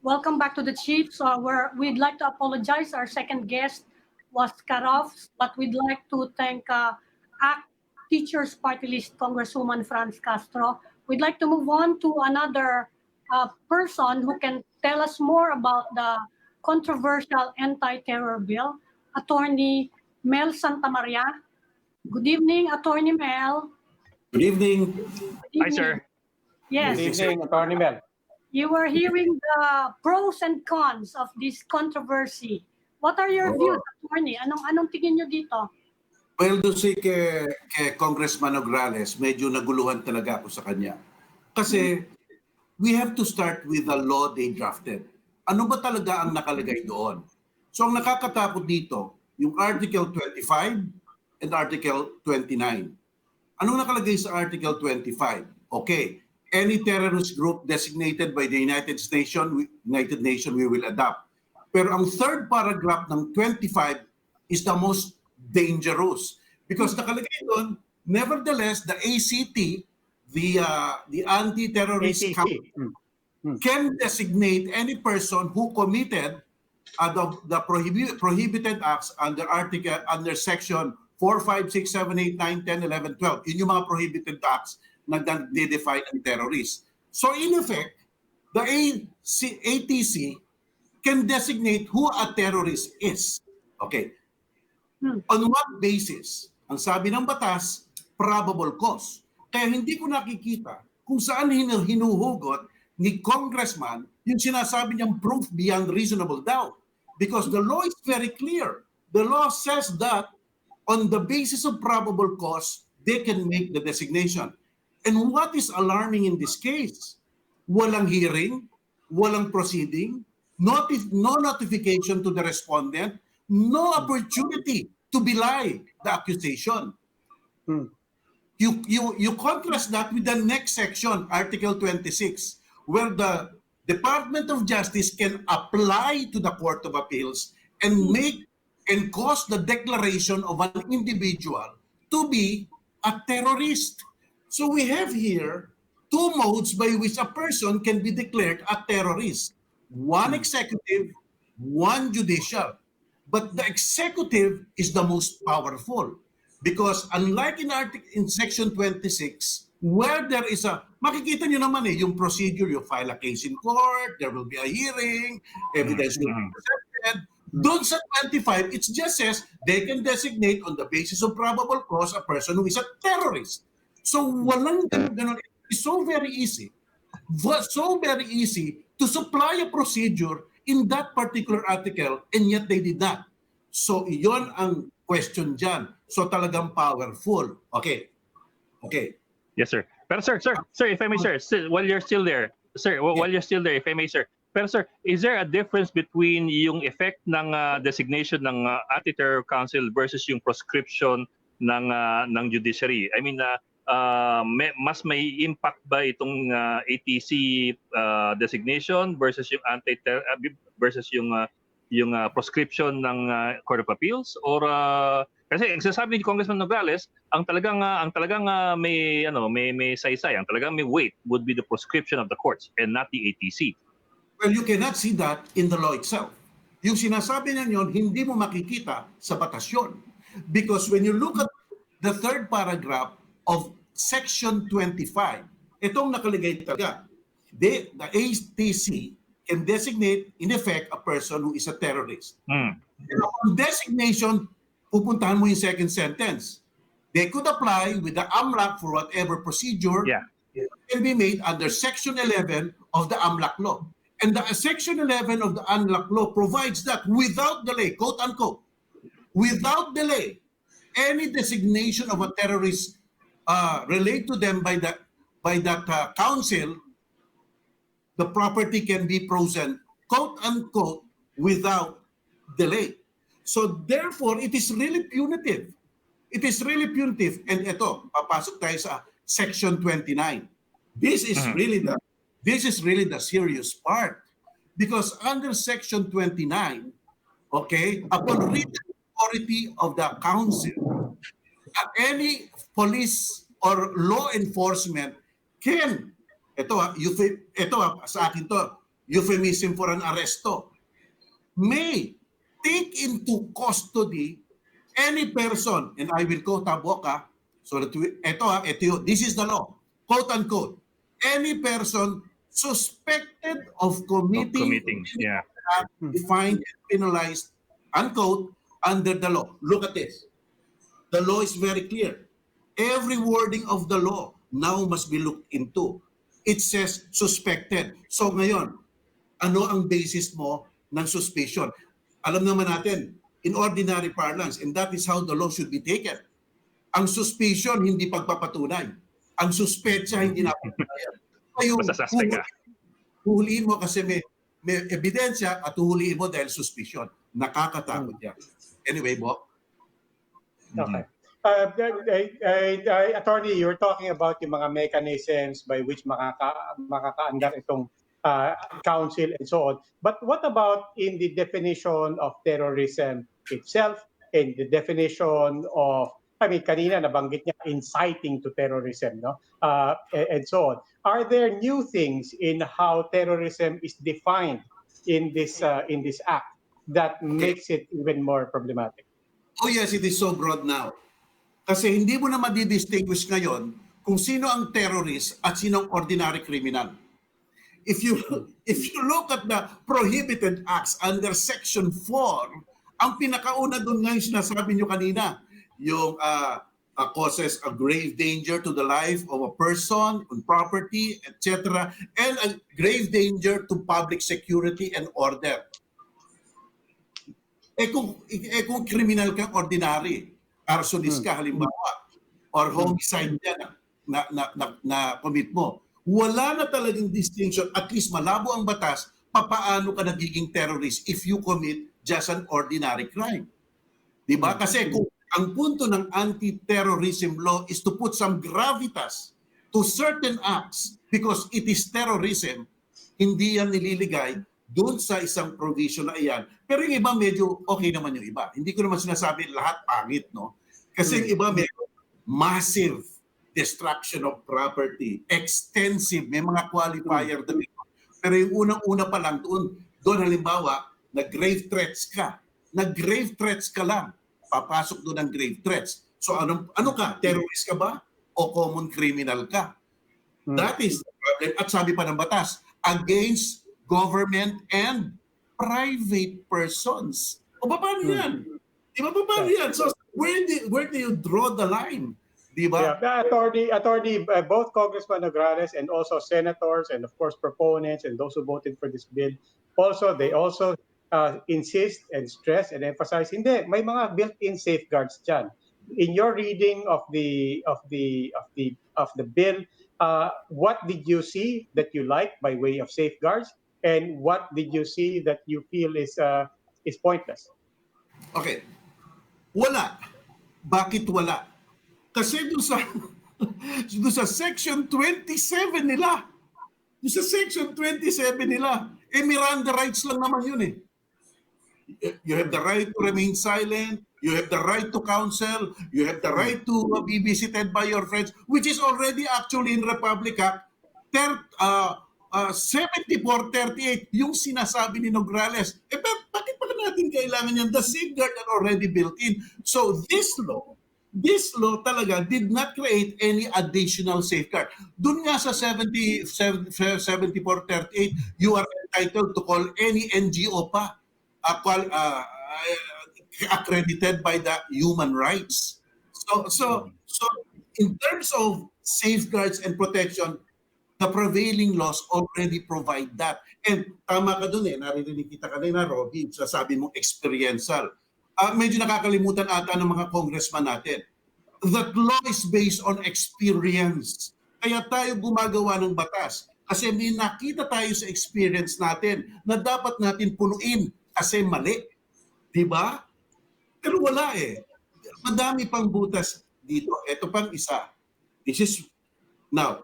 Welcome back to the Chief. So we'd like to apologize. Our second guest was cut off, but we'd like to thank ACT Teachers Party List Congresswoman Franz Castro. We'd like to move on to another person who can tell us more about the controversial anti-terror bill, Attorney Mel Santamaria. Good evening, Attorney Mel. Good evening. Good Hi, sir. Yes. Good evening, Attorney Mel. You were hearing the pros and cons of this controversy. What are your views, Attorney? Anong tingin nyo dito? Well, doon si kay Congressman Nograles, medyo naguluhan talaga ako sa kanya. Kasi we have to start with the law they drafted. Ano ba talaga ang nakalagay doon? So ang nakakatakot dito, yung Article 25 and Article 29. Anong nakalagay sa Article 25? Okay, any terrorist group designated by the United Nations, we will adopt. Pero ang third paragraph ng 25 is the most dangerous because nakalagay doon, nevertheless, the ACT, the Anti-Terrorist ATC. Council, can designate any person who committed the prohibited acts under section 4, 5, 6, 7, 8, 9, 10, 11, 12. Yun yung mga prohibited acts na de-define ang terrorist. So in effect, the ATC can designate who a terrorist is. Okay. On what basis? Ang sabi ng batas, probable cause. Kaya hindi ko nakikita kung saan hinuhugot ni Congressman yung sinasabi niyang proof beyond reasonable doubt. Because the law is very clear. The law says that on the basis of probable cause, they can make the designation. And what is alarming in this case? Walang hearing, walang proceeding, no notification to the respondent, no opportunity to belie the accusation. You contrast that with the next section, Article 26, where the Department of Justice can apply to the Court of Appeals and cause the declaration of an individual to be a terrorist. So we have here two modes by which a person can be declared a terrorist. One executive, one judicial. But the executive is the most powerful because unlike in section 26, where there is makikita nyo naman yung procedure, you file a case in court, there will be a hearing, evidence will be presented. Doon sa 25, it just says they can designate on the basis of probable cause a person who is a terrorist. So walang ganun. It's so very easy to supply a procedure in that particular article and yet they did not. So iyon ang question dyan. So talagang powerful. Okay. Yes, sir. Pero sir, if I may, sir, while you're still there, if I may, sir. Pero sir, is there a difference between yung effect ng designation ng Anti-Terror Council versus yung prescription ng judiciary? I mean, mas may impact ba itong ATC designation versus yung versus yung prescription ng Court of Appeals, or kasi ang sinasabi ni Congressman Nograles, ang talagang may saysay, ang talagang may weight would be the prescription of the courts and not the ATC. Well, you cannot see that in the law itself. Yung sinasabi niyan, hindi mo makikita sa batas yun. Because when you look at the third paragraph of Section 25, itong nakalagay talaga. The ATC can designate, in effect, a person who is a terrorist. And on designation, pupuntahan mo yung second sentence. They could apply with the AMLAC for whatever procedure can be made under Section 11 of the AMLAC law. And the Section 11 of the AMLAC law provides that without delay, quote unquote, without delay, any designation of a terrorist relate to them by that council, the property can be frozen, quote unquote, without delay. So therefore, it is really punitive. It is really punitive. And ito, papasok tayo sa Section 29. This is really the serious part. Because under Section 29, okay, upon written authority of the council, any police or law enforcement can, ito sa akin to, euphemism for an arresto, may take into custody any person, and I will quote Boca, so that this is the law, quote unquote, any person suspected of committing Yeah. act defined and penalized, unquote, under the law. Look at this. The law is very clear. Every wording of the law now must be looked into. It says suspected. So ngayon, ano ang basis mo ng suspicion? Alam naman natin, in ordinary parlance, and that is how the law should be taken. Ang suspicion, hindi pagpapatunay. Ang suspetsa, hindi napapatunayan. Basta suspect ka. Huhuliin mo kasi may ebidensya at huhuliin mo dahil suspicion. Nakakatakot yan. Anyway, Bo. Okay. Attorney, you're talking about yung mga mechanisms by which makakaandar itong council and so on. But what about in the definition of terrorism itself, in the definition of, I mean, kanina nabanggit niya, inciting to terrorism, no? And so on. Are there new things in how terrorism is defined in this act that makes it even more problematic? Oh yes, it is so broad now. Kasi hindi mo na madidistinguish ngayon kung sino ang terrorist at sino ang ordinary criminal. If you look at the prohibited acts under Section 4, ang pinakauna doon nga yung sinasabi nyo kanina, yung causes a grave danger to the life of a person, on property, etc., and a grave danger to public security and order. Kung criminal ka, ordinary, arsonist ka halimbawa, or homicide ka na commit mo, wala na talagang distinction, at least malabo ang batas, papaano ka nagiging terrorist if you commit just an ordinary crime. Diba? Kasi kung ang punto ng anti-terrorism law is to put some gravitas to certain acts because it is terrorism, hindi yan nililigay doon sa isang provision na iyan. Pero yung iba medyo okay naman yung iba. Hindi ko naman sinasabi lahat pangit, no? Kasi yung iba medyo massive destruction of property, extensive, may mga qualifier doon. Pero yung unang-una pa lang doon halimbawa, grave threats ka lang, papasok doon ang grave threats. So ano ka? Terrorist ka ba? O common criminal ka? That is the problem. At sabi pa ng batas, against government and private persons. O paano yan? Di ba paano yan? So where do you draw the line? Di ba? Yeah, attorney, both Congressman Nograles and also senators and of course proponents and those who voted for this bill, they also insist and stress and emphasize, hindi, may mga built-in safeguards dyan. In your reading of the bill, what did you see that you like by way of safeguards, and what did you see that you feel is pointless? Okay. Wala. Bakit wala? Kasi doon sa Section 27 nila, Miranda rights lang naman yun eh. You have the right to remain silent, you have the right to counsel, you have the right to be visited by your friends, which is already actually in Republic Act 7438, yung sinasabi ni Nograles. Bakit pala natin kailangan yan? The safeguard are already built in. So this law talaga did not create any additional safeguard. Doon nga sa 7438, you are entitled to call any NGO pa accredited by the human rights. So in terms of safeguards and protection, the prevailing laws already provide that. And tama ka dun narinig kita kanina, Robby, sasabi mong experiential. Medyo nakakalimutan ata ng mga congressman natin. That law is based on experience. Kaya tayo gumagawa ng batas. Kasi may nakita tayo sa experience natin na dapat natin punuin kasi mali. Diba? Pero wala eh. Madami pang butas dito. Ito pang isa. This is, now,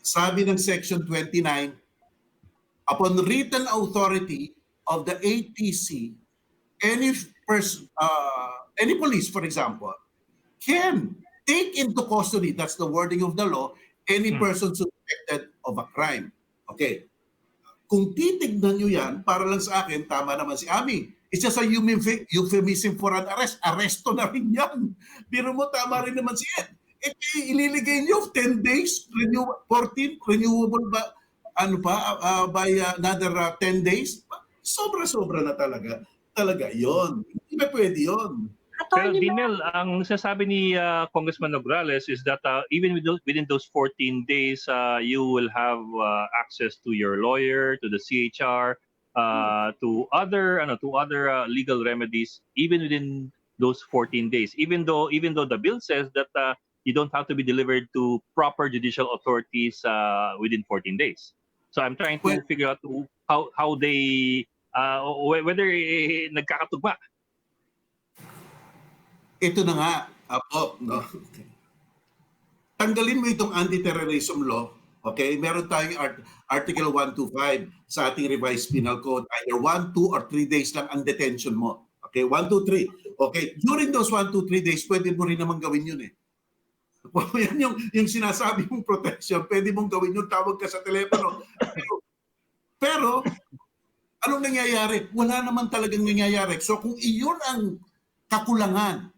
sabi ng Section 29, upon written authority of the ATC, any police, for example, can take into custody, that's the wording of the law, any person suspected of a crime. Okay. Kung titignan nyo yan, para lang sa akin, tama naman si Ami. It's just a euphemism for an arrest. Arresto na rin yan. Pero mo, tama rin naman si Ed. Ililigay nyo 10 days, 14, renewable ba, by another 10 days? Sobra-sobra na talaga yon. Hindi ba pwede yon? Pero Attorney Dimel, ang sasabi ni Congressman Nograles is that even within those 14 days, you will have access to your lawyer, to the CHR, to other legal remedies, even within those 14 days. Even though the bill says that you don't have to be delivered to proper judicial authorities within 14 days. So I'm trying to figure out how they whether nagkakatugma. Ito na nga, Apo, no? Tanggalin mo itong anti-terrorism law, okay? Meron tayong Article 125 sa ating revised penal code. Either 1, 2, or 3 days lang ang detention mo. Okay, 1, 2, 3. Okay, during those 1, 2, 3 days, pwede mo rin naman gawin yun eh. Yan yung sinasabi mong protection, pwede mong gawin yun, tawag ka sa telepono. Pero anong nangyayari? Wala naman talagang nangyayari. So kung iyon ang kakulangan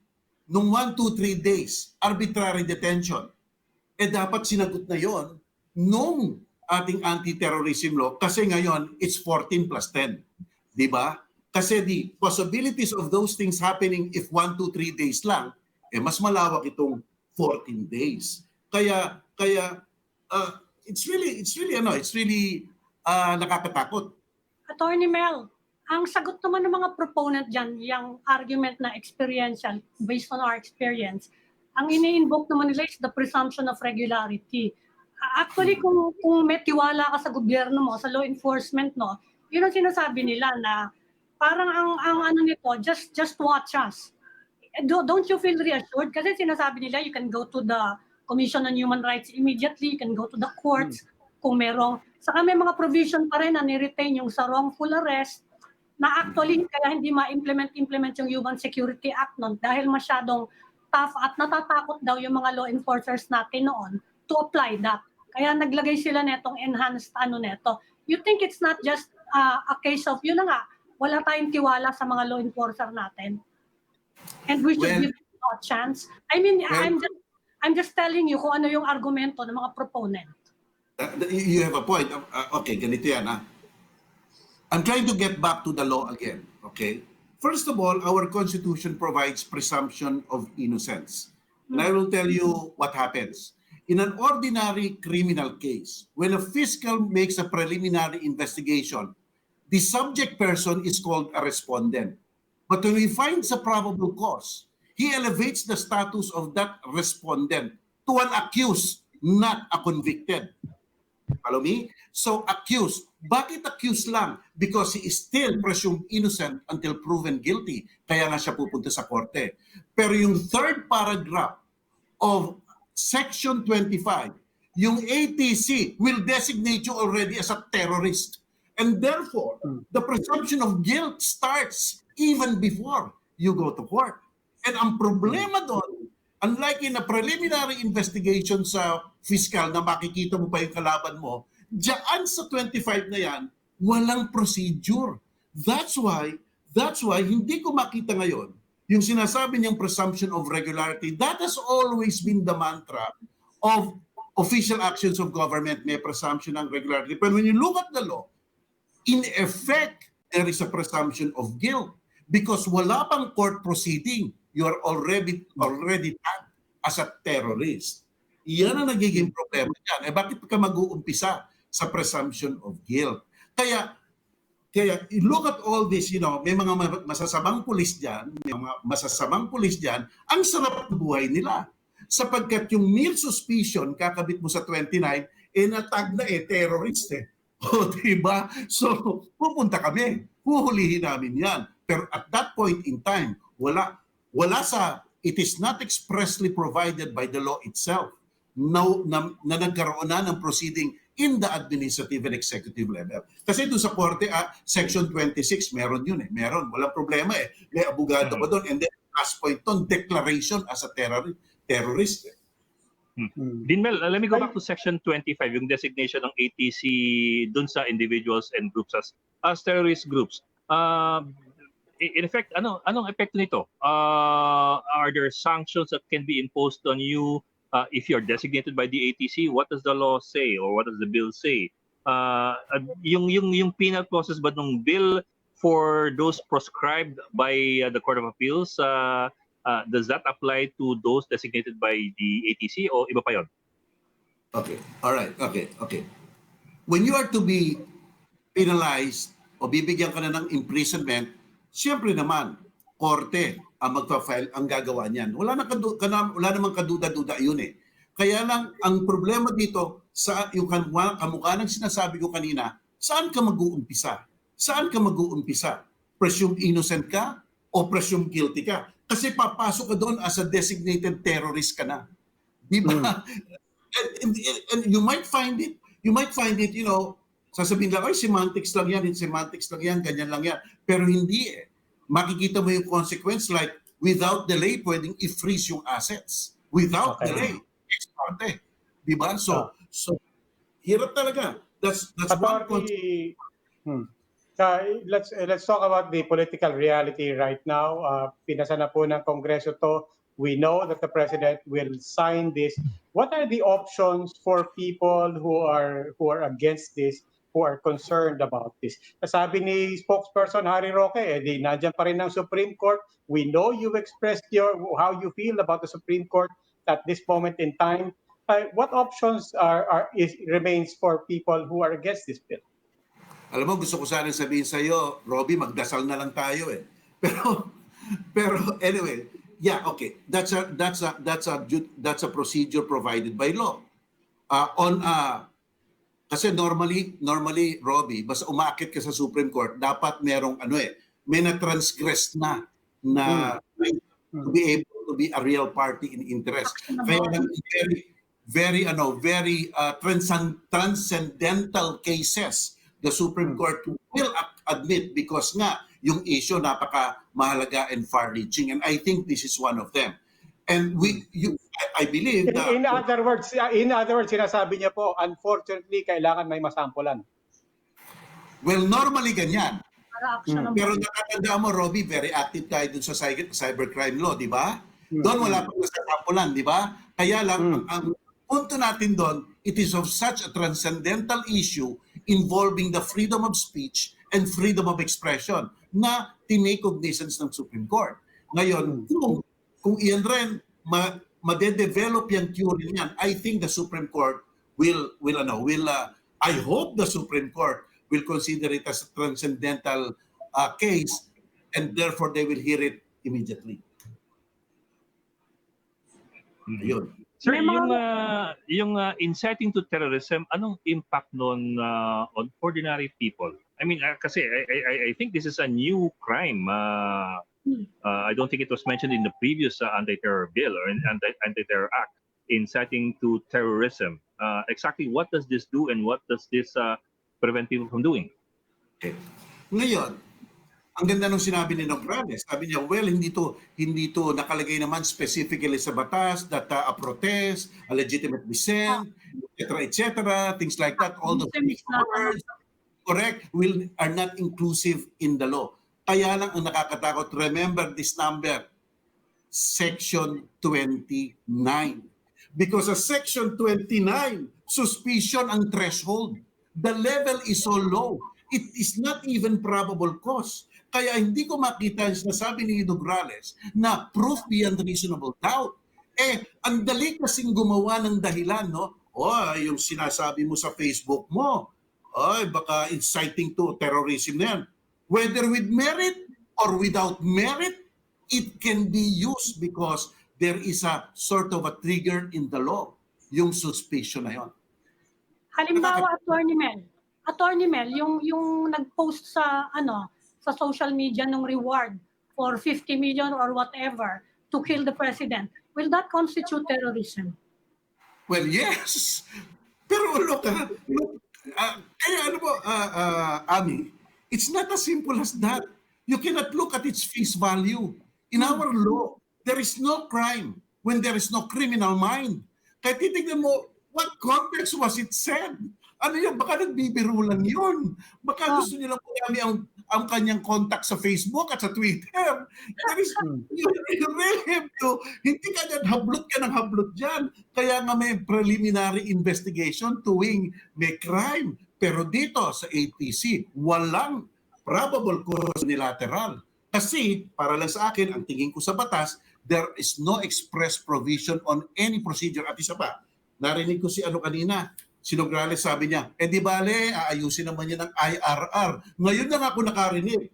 nung 1, 2, 3 days, arbitrary detention, dapat sinagot na yon nung ating anti-terrorism law kasi ngayon, it's 14 plus 10. Di ba? Kasi the possibilities of those things happening if 1, 2, 3 days lang, mas malawak itong 14 days. Kaya it's really nakakatakot. Attorney Mel, ang sagot naman ng mga proponent dyan, yung argument na experiential, based on our experience, ang ini-invoke naman nila is the presumption of regularity. Actually, kung may tiwala ka sa gobyerno mo, sa law enforcement, no, yun ang sinasabi nila na parang ang ano nito, just watch us. Don't you feel reassured? Kasi sinasabi nila, you can go to the Commission on Human Rights immediately, you can go to the courts, kung merong, saka may mga provision pa rin na ni-retain yung sa wrongful arrest, na actually kaya hindi ma-implement yung Human Security Act noon dahil masyadong tough at natatakot daw yung mga law enforcers natin noon to apply that. Kaya naglagay sila netong enhanced neto. You think it's not just a case of, yun na nga, wala tayong tiwala sa mga law enforcer natin? And we should give them a chance. I mean, I'm just telling you kung ano yung argumento ng mga proponent. You have a point. Okay, ganito yan ha. I'm trying to get back to the law again, okay? First of all, our Constitution provides presumption of innocence. And I will tell you what happens. In an ordinary criminal case, when a fiscal makes a preliminary investigation, the subject person is called a respondent. But when he finds a probable cause, he elevates the status of that respondent to an accused, not a convicted. Follow me? So accused. Bakit accused lang? Because he is still presumed innocent until proven guilty. Kaya nga siya pupunta sa korte. Pero yung third paragraph of Section 25, yung ATC will designate you already as a terrorist. And therefore, the presumption of guilt starts even before you go to court. And ang problema doon, unlike in a preliminary investigation sa fiscal na makikita mo pa yung kalaban mo, diyan sa 25 na yan, walang procedure. That's why hindi ko makita ngayon yung sinasabi niyang presumption of regularity. That has always been the mantra of official actions of government, may presumption ng regularity. But when you look at the law, in effect, there is a presumption of guilt because wala pang court proceeding. You are already tagged as a terrorist. Iyan ang nagiging problema dyan. Bakit ka mag-uumpisa sa presumption of guilt? Kaya look at all this, may mga masasamang pulis dyan, ang sarap ng buhay nila. Sapagkat yung mere suspicion, kakabit mo sa 29, natag na terrorist O, diba? So, pupunta kami. Huhulihin namin yan. Pero at that point in time, wala it is not expressly provided by the law itself na nagkaroon na ng proceeding in the administrative and executive level. Kasi doon sa korte, Section 26, meron yun Meron, walang problema May abogado pa doon. And then, last point doon, declaration as a terrorist. Dinmel, let me go back to Section 25, yung designation ng ATC dun sa individuals and groups as terrorist groups. In effect, anong epekto nito? Are there sanctions that can be imposed on you if you're designated by the ATC? What does the law say, or what does the bill say? Yung penal clauses ba ng bill for those proscribed by the Court of Appeals, does that apply to those designated by the ATC o iba pa yon? Okay. All right. Okay. When you are to be penalized o bibigyan ka na ng imprisonment, siyempre naman, korte ang magpa-file, ang gagawa niyan. Wala namang kaduda-duda yun eh. Kaya lang, ang problema dito, sa yung kamukha ng sinasabi ko kanina, saan ka mag-uumpisa? Saan ka mag-uumpisa? Presume innocent ka o presume guilty ka? Kasi papasok ka doon as a designated terrorist ka na. Di ba? And you might find it, sasabihin lang, semantics lang yan, ganyan lang yan. Pero hindi eh. Makikita mo yung consequence, like, without delay, pwedeng i-freeze yung assets. Without delay, ex parte. Di ba? So, hirap talaga. That's one consequence. Let's talk about the political reality right now. Pinasa na po ng Kongreso to. We know that the President will sign this. What are the options for people who are against this, who are concerned about this? Sabi ni spokesperson Harry Roque, di nandiyan pa rin ang Supreme Court. We know you've expressed how you feel about the Supreme Court at this moment in time. What options remains for people who are against this bill? Alam mo, gusto ko sana sabihin sa iyo, Robbie, magdasal na lang tayo eh. Pero anyway, yeah, okay. That's a procedure provided by law. Kasi normally, Robbie, basta umaakit ka sa Supreme Court, dapat merong may na-transgress na to be able to be a real party in interest. Kaya very transcendental cases the Supreme Court will admit because nga yung issue napaka-mahalaga and far-reaching, and I think this is one of them. And I believe that in other words, sinasabi niya po, unfortunately, kailangan may masampulan. Well, normally ganyan. Action Pero nakatanda mo, Robbie, very active tayo dun sa cybercrime law, di ba? Doon wala pang nasasampulan, di ba? Kaya lang, ang punto natin doon, it is of such a transcendental issue involving the freedom of speech and freedom of expression na tinake cognizance ng Supreme Court. Ngayon, kung iyan rin, madedevelop yung theory niyan, I think the Supreme Court I hope the Supreme Court will consider it as a transcendental case, and therefore they will hear it immediately. Ayun. Sir, yung inciting to terrorism, anong impact nun on ordinary people? I mean, kasi I think this is a new crime. I don't think it was mentioned in the previous anti-terror bill or anti-terror act, inciting to terrorism. Exactly what does this do, and what does this prevent people from doing? Okay. Ngayon, ang ganda nung sinabi ni Nograles. Sabi niya, well, hindi to nakalagay naman specifically sa batas that a protest, a legitimate dissent, etc., things like that, all those words, correct, are not inclusive in the law. Kaya lang ang nakakatakot, remember this number, Section 29. Because sa Section 29, suspicion ang threshold. The level is so low. It is not even probable cause. Kaya hindi ko makita yung sinasabi ni Nograles na proof beyond reasonable doubt. Ang dali kasing gumawa ng dahilan, no? Yung sinasabi mo sa Facebook mo, baka inciting to terrorism na yan. Whether with merit or without merit, it can be used because there is a sort of a trigger in the law, yung suspicion na yon. Halimbawa, Attorney Mel, yung nag-post sa sa social media ng reward for 50 million or whatever to kill the president, will that constitute terrorism? Well, yes. Pero look, Ami, it's not as simple as that. You cannot look at its face value. In our law, there is no crime when there is no criminal mind. Kaya titignan mo, what context was it said? Ano yun? Baka nagbibiro lang yun. Baka gusto niyo lang marami ang kanyang contact sa Facebook at sa Twitter. There is, you really have to, hindi ka dyan, hablot ka ng hablot dyan. Kaya nga may preliminary investigation tuwing may crime. Pero dito sa ATC, walang probable cause unilateral. Kasi, para lang sa akin, ang tingin ko sa batas, there is no express provision on any procedure. At isa pa, narinig ko si ano kanina, si Nograles, sabi niya, di bale, aayusin naman niya ng IRR. Ngayon lang ako nakarinig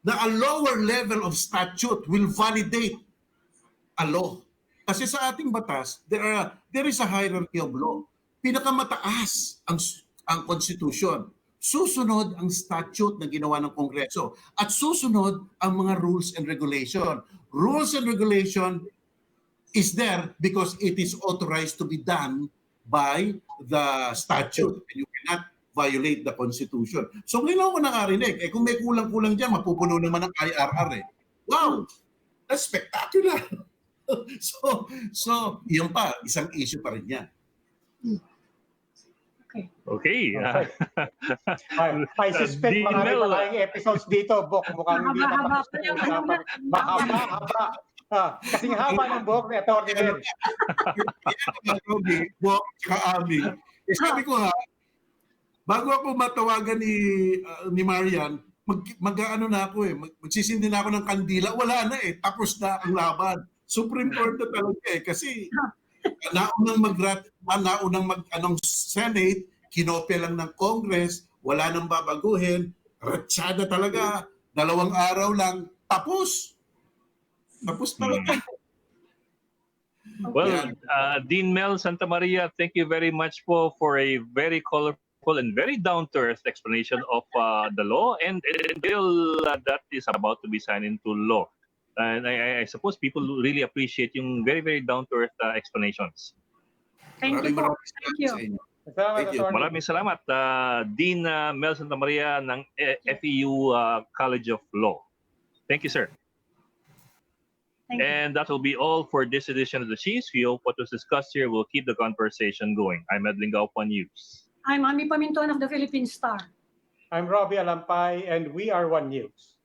na a lower level of statute will validate a law. Kasi sa ating batas, there is a hierarchy of law. Pinakamataas ang Constitution. Susunod ang statute na ginawa ng Kongreso. At susunod ang mga rules and regulation. Rules and regulation is there because it is authorized to be done by the statute. And you cannot violate the Constitution. So ngayon ako nakarinig. Kung may kulang-kulang dyan, mapupuno naman ng IRR eh. Wow! That's spectacular! so yun pa, isang issue pa rin yan. Okay. I suspect Dean marami Mel. pa tayong episodes dito, Bok. Mukhang hindi pa Mahaba-haba tapos pa yung usapan. Mahaba-haba. Kasing haba ng Bok ni Atty. Nel. Bok, tsaka Ami. Sabi ko bago ako matawagan ni Marian, mag-ano na ako magsisindi na ako ng kandila. Wala na tapos na ang laban. Supreme Court na talaga kasi naunang mag Senate, kinopya lang ng Congress, wala nang babaguhin, ratsada talaga, 2 araw lang, tapos talaga. Well, Dean Mel Santa Maria, thank you very much for a very colorful and very down-to-earth explanation of the law and bill that is about to be signed into law. And I suppose people really appreciate yung very, very down-to-earth explanations. Thank you po. Thank you. Salamat, Thank you. Atty. Maraming salamat, Dean Mel Santa Maria ng FEU College of Law. Thank you, sir. Thank you. And that will be all for this edition of The Cheese. We hope what was discussed here will keep the conversation going. I'm Ed Lingaupo News. I'm Ami Paminton of the Philippine Star. I'm Robbie Alampay, and we are One News.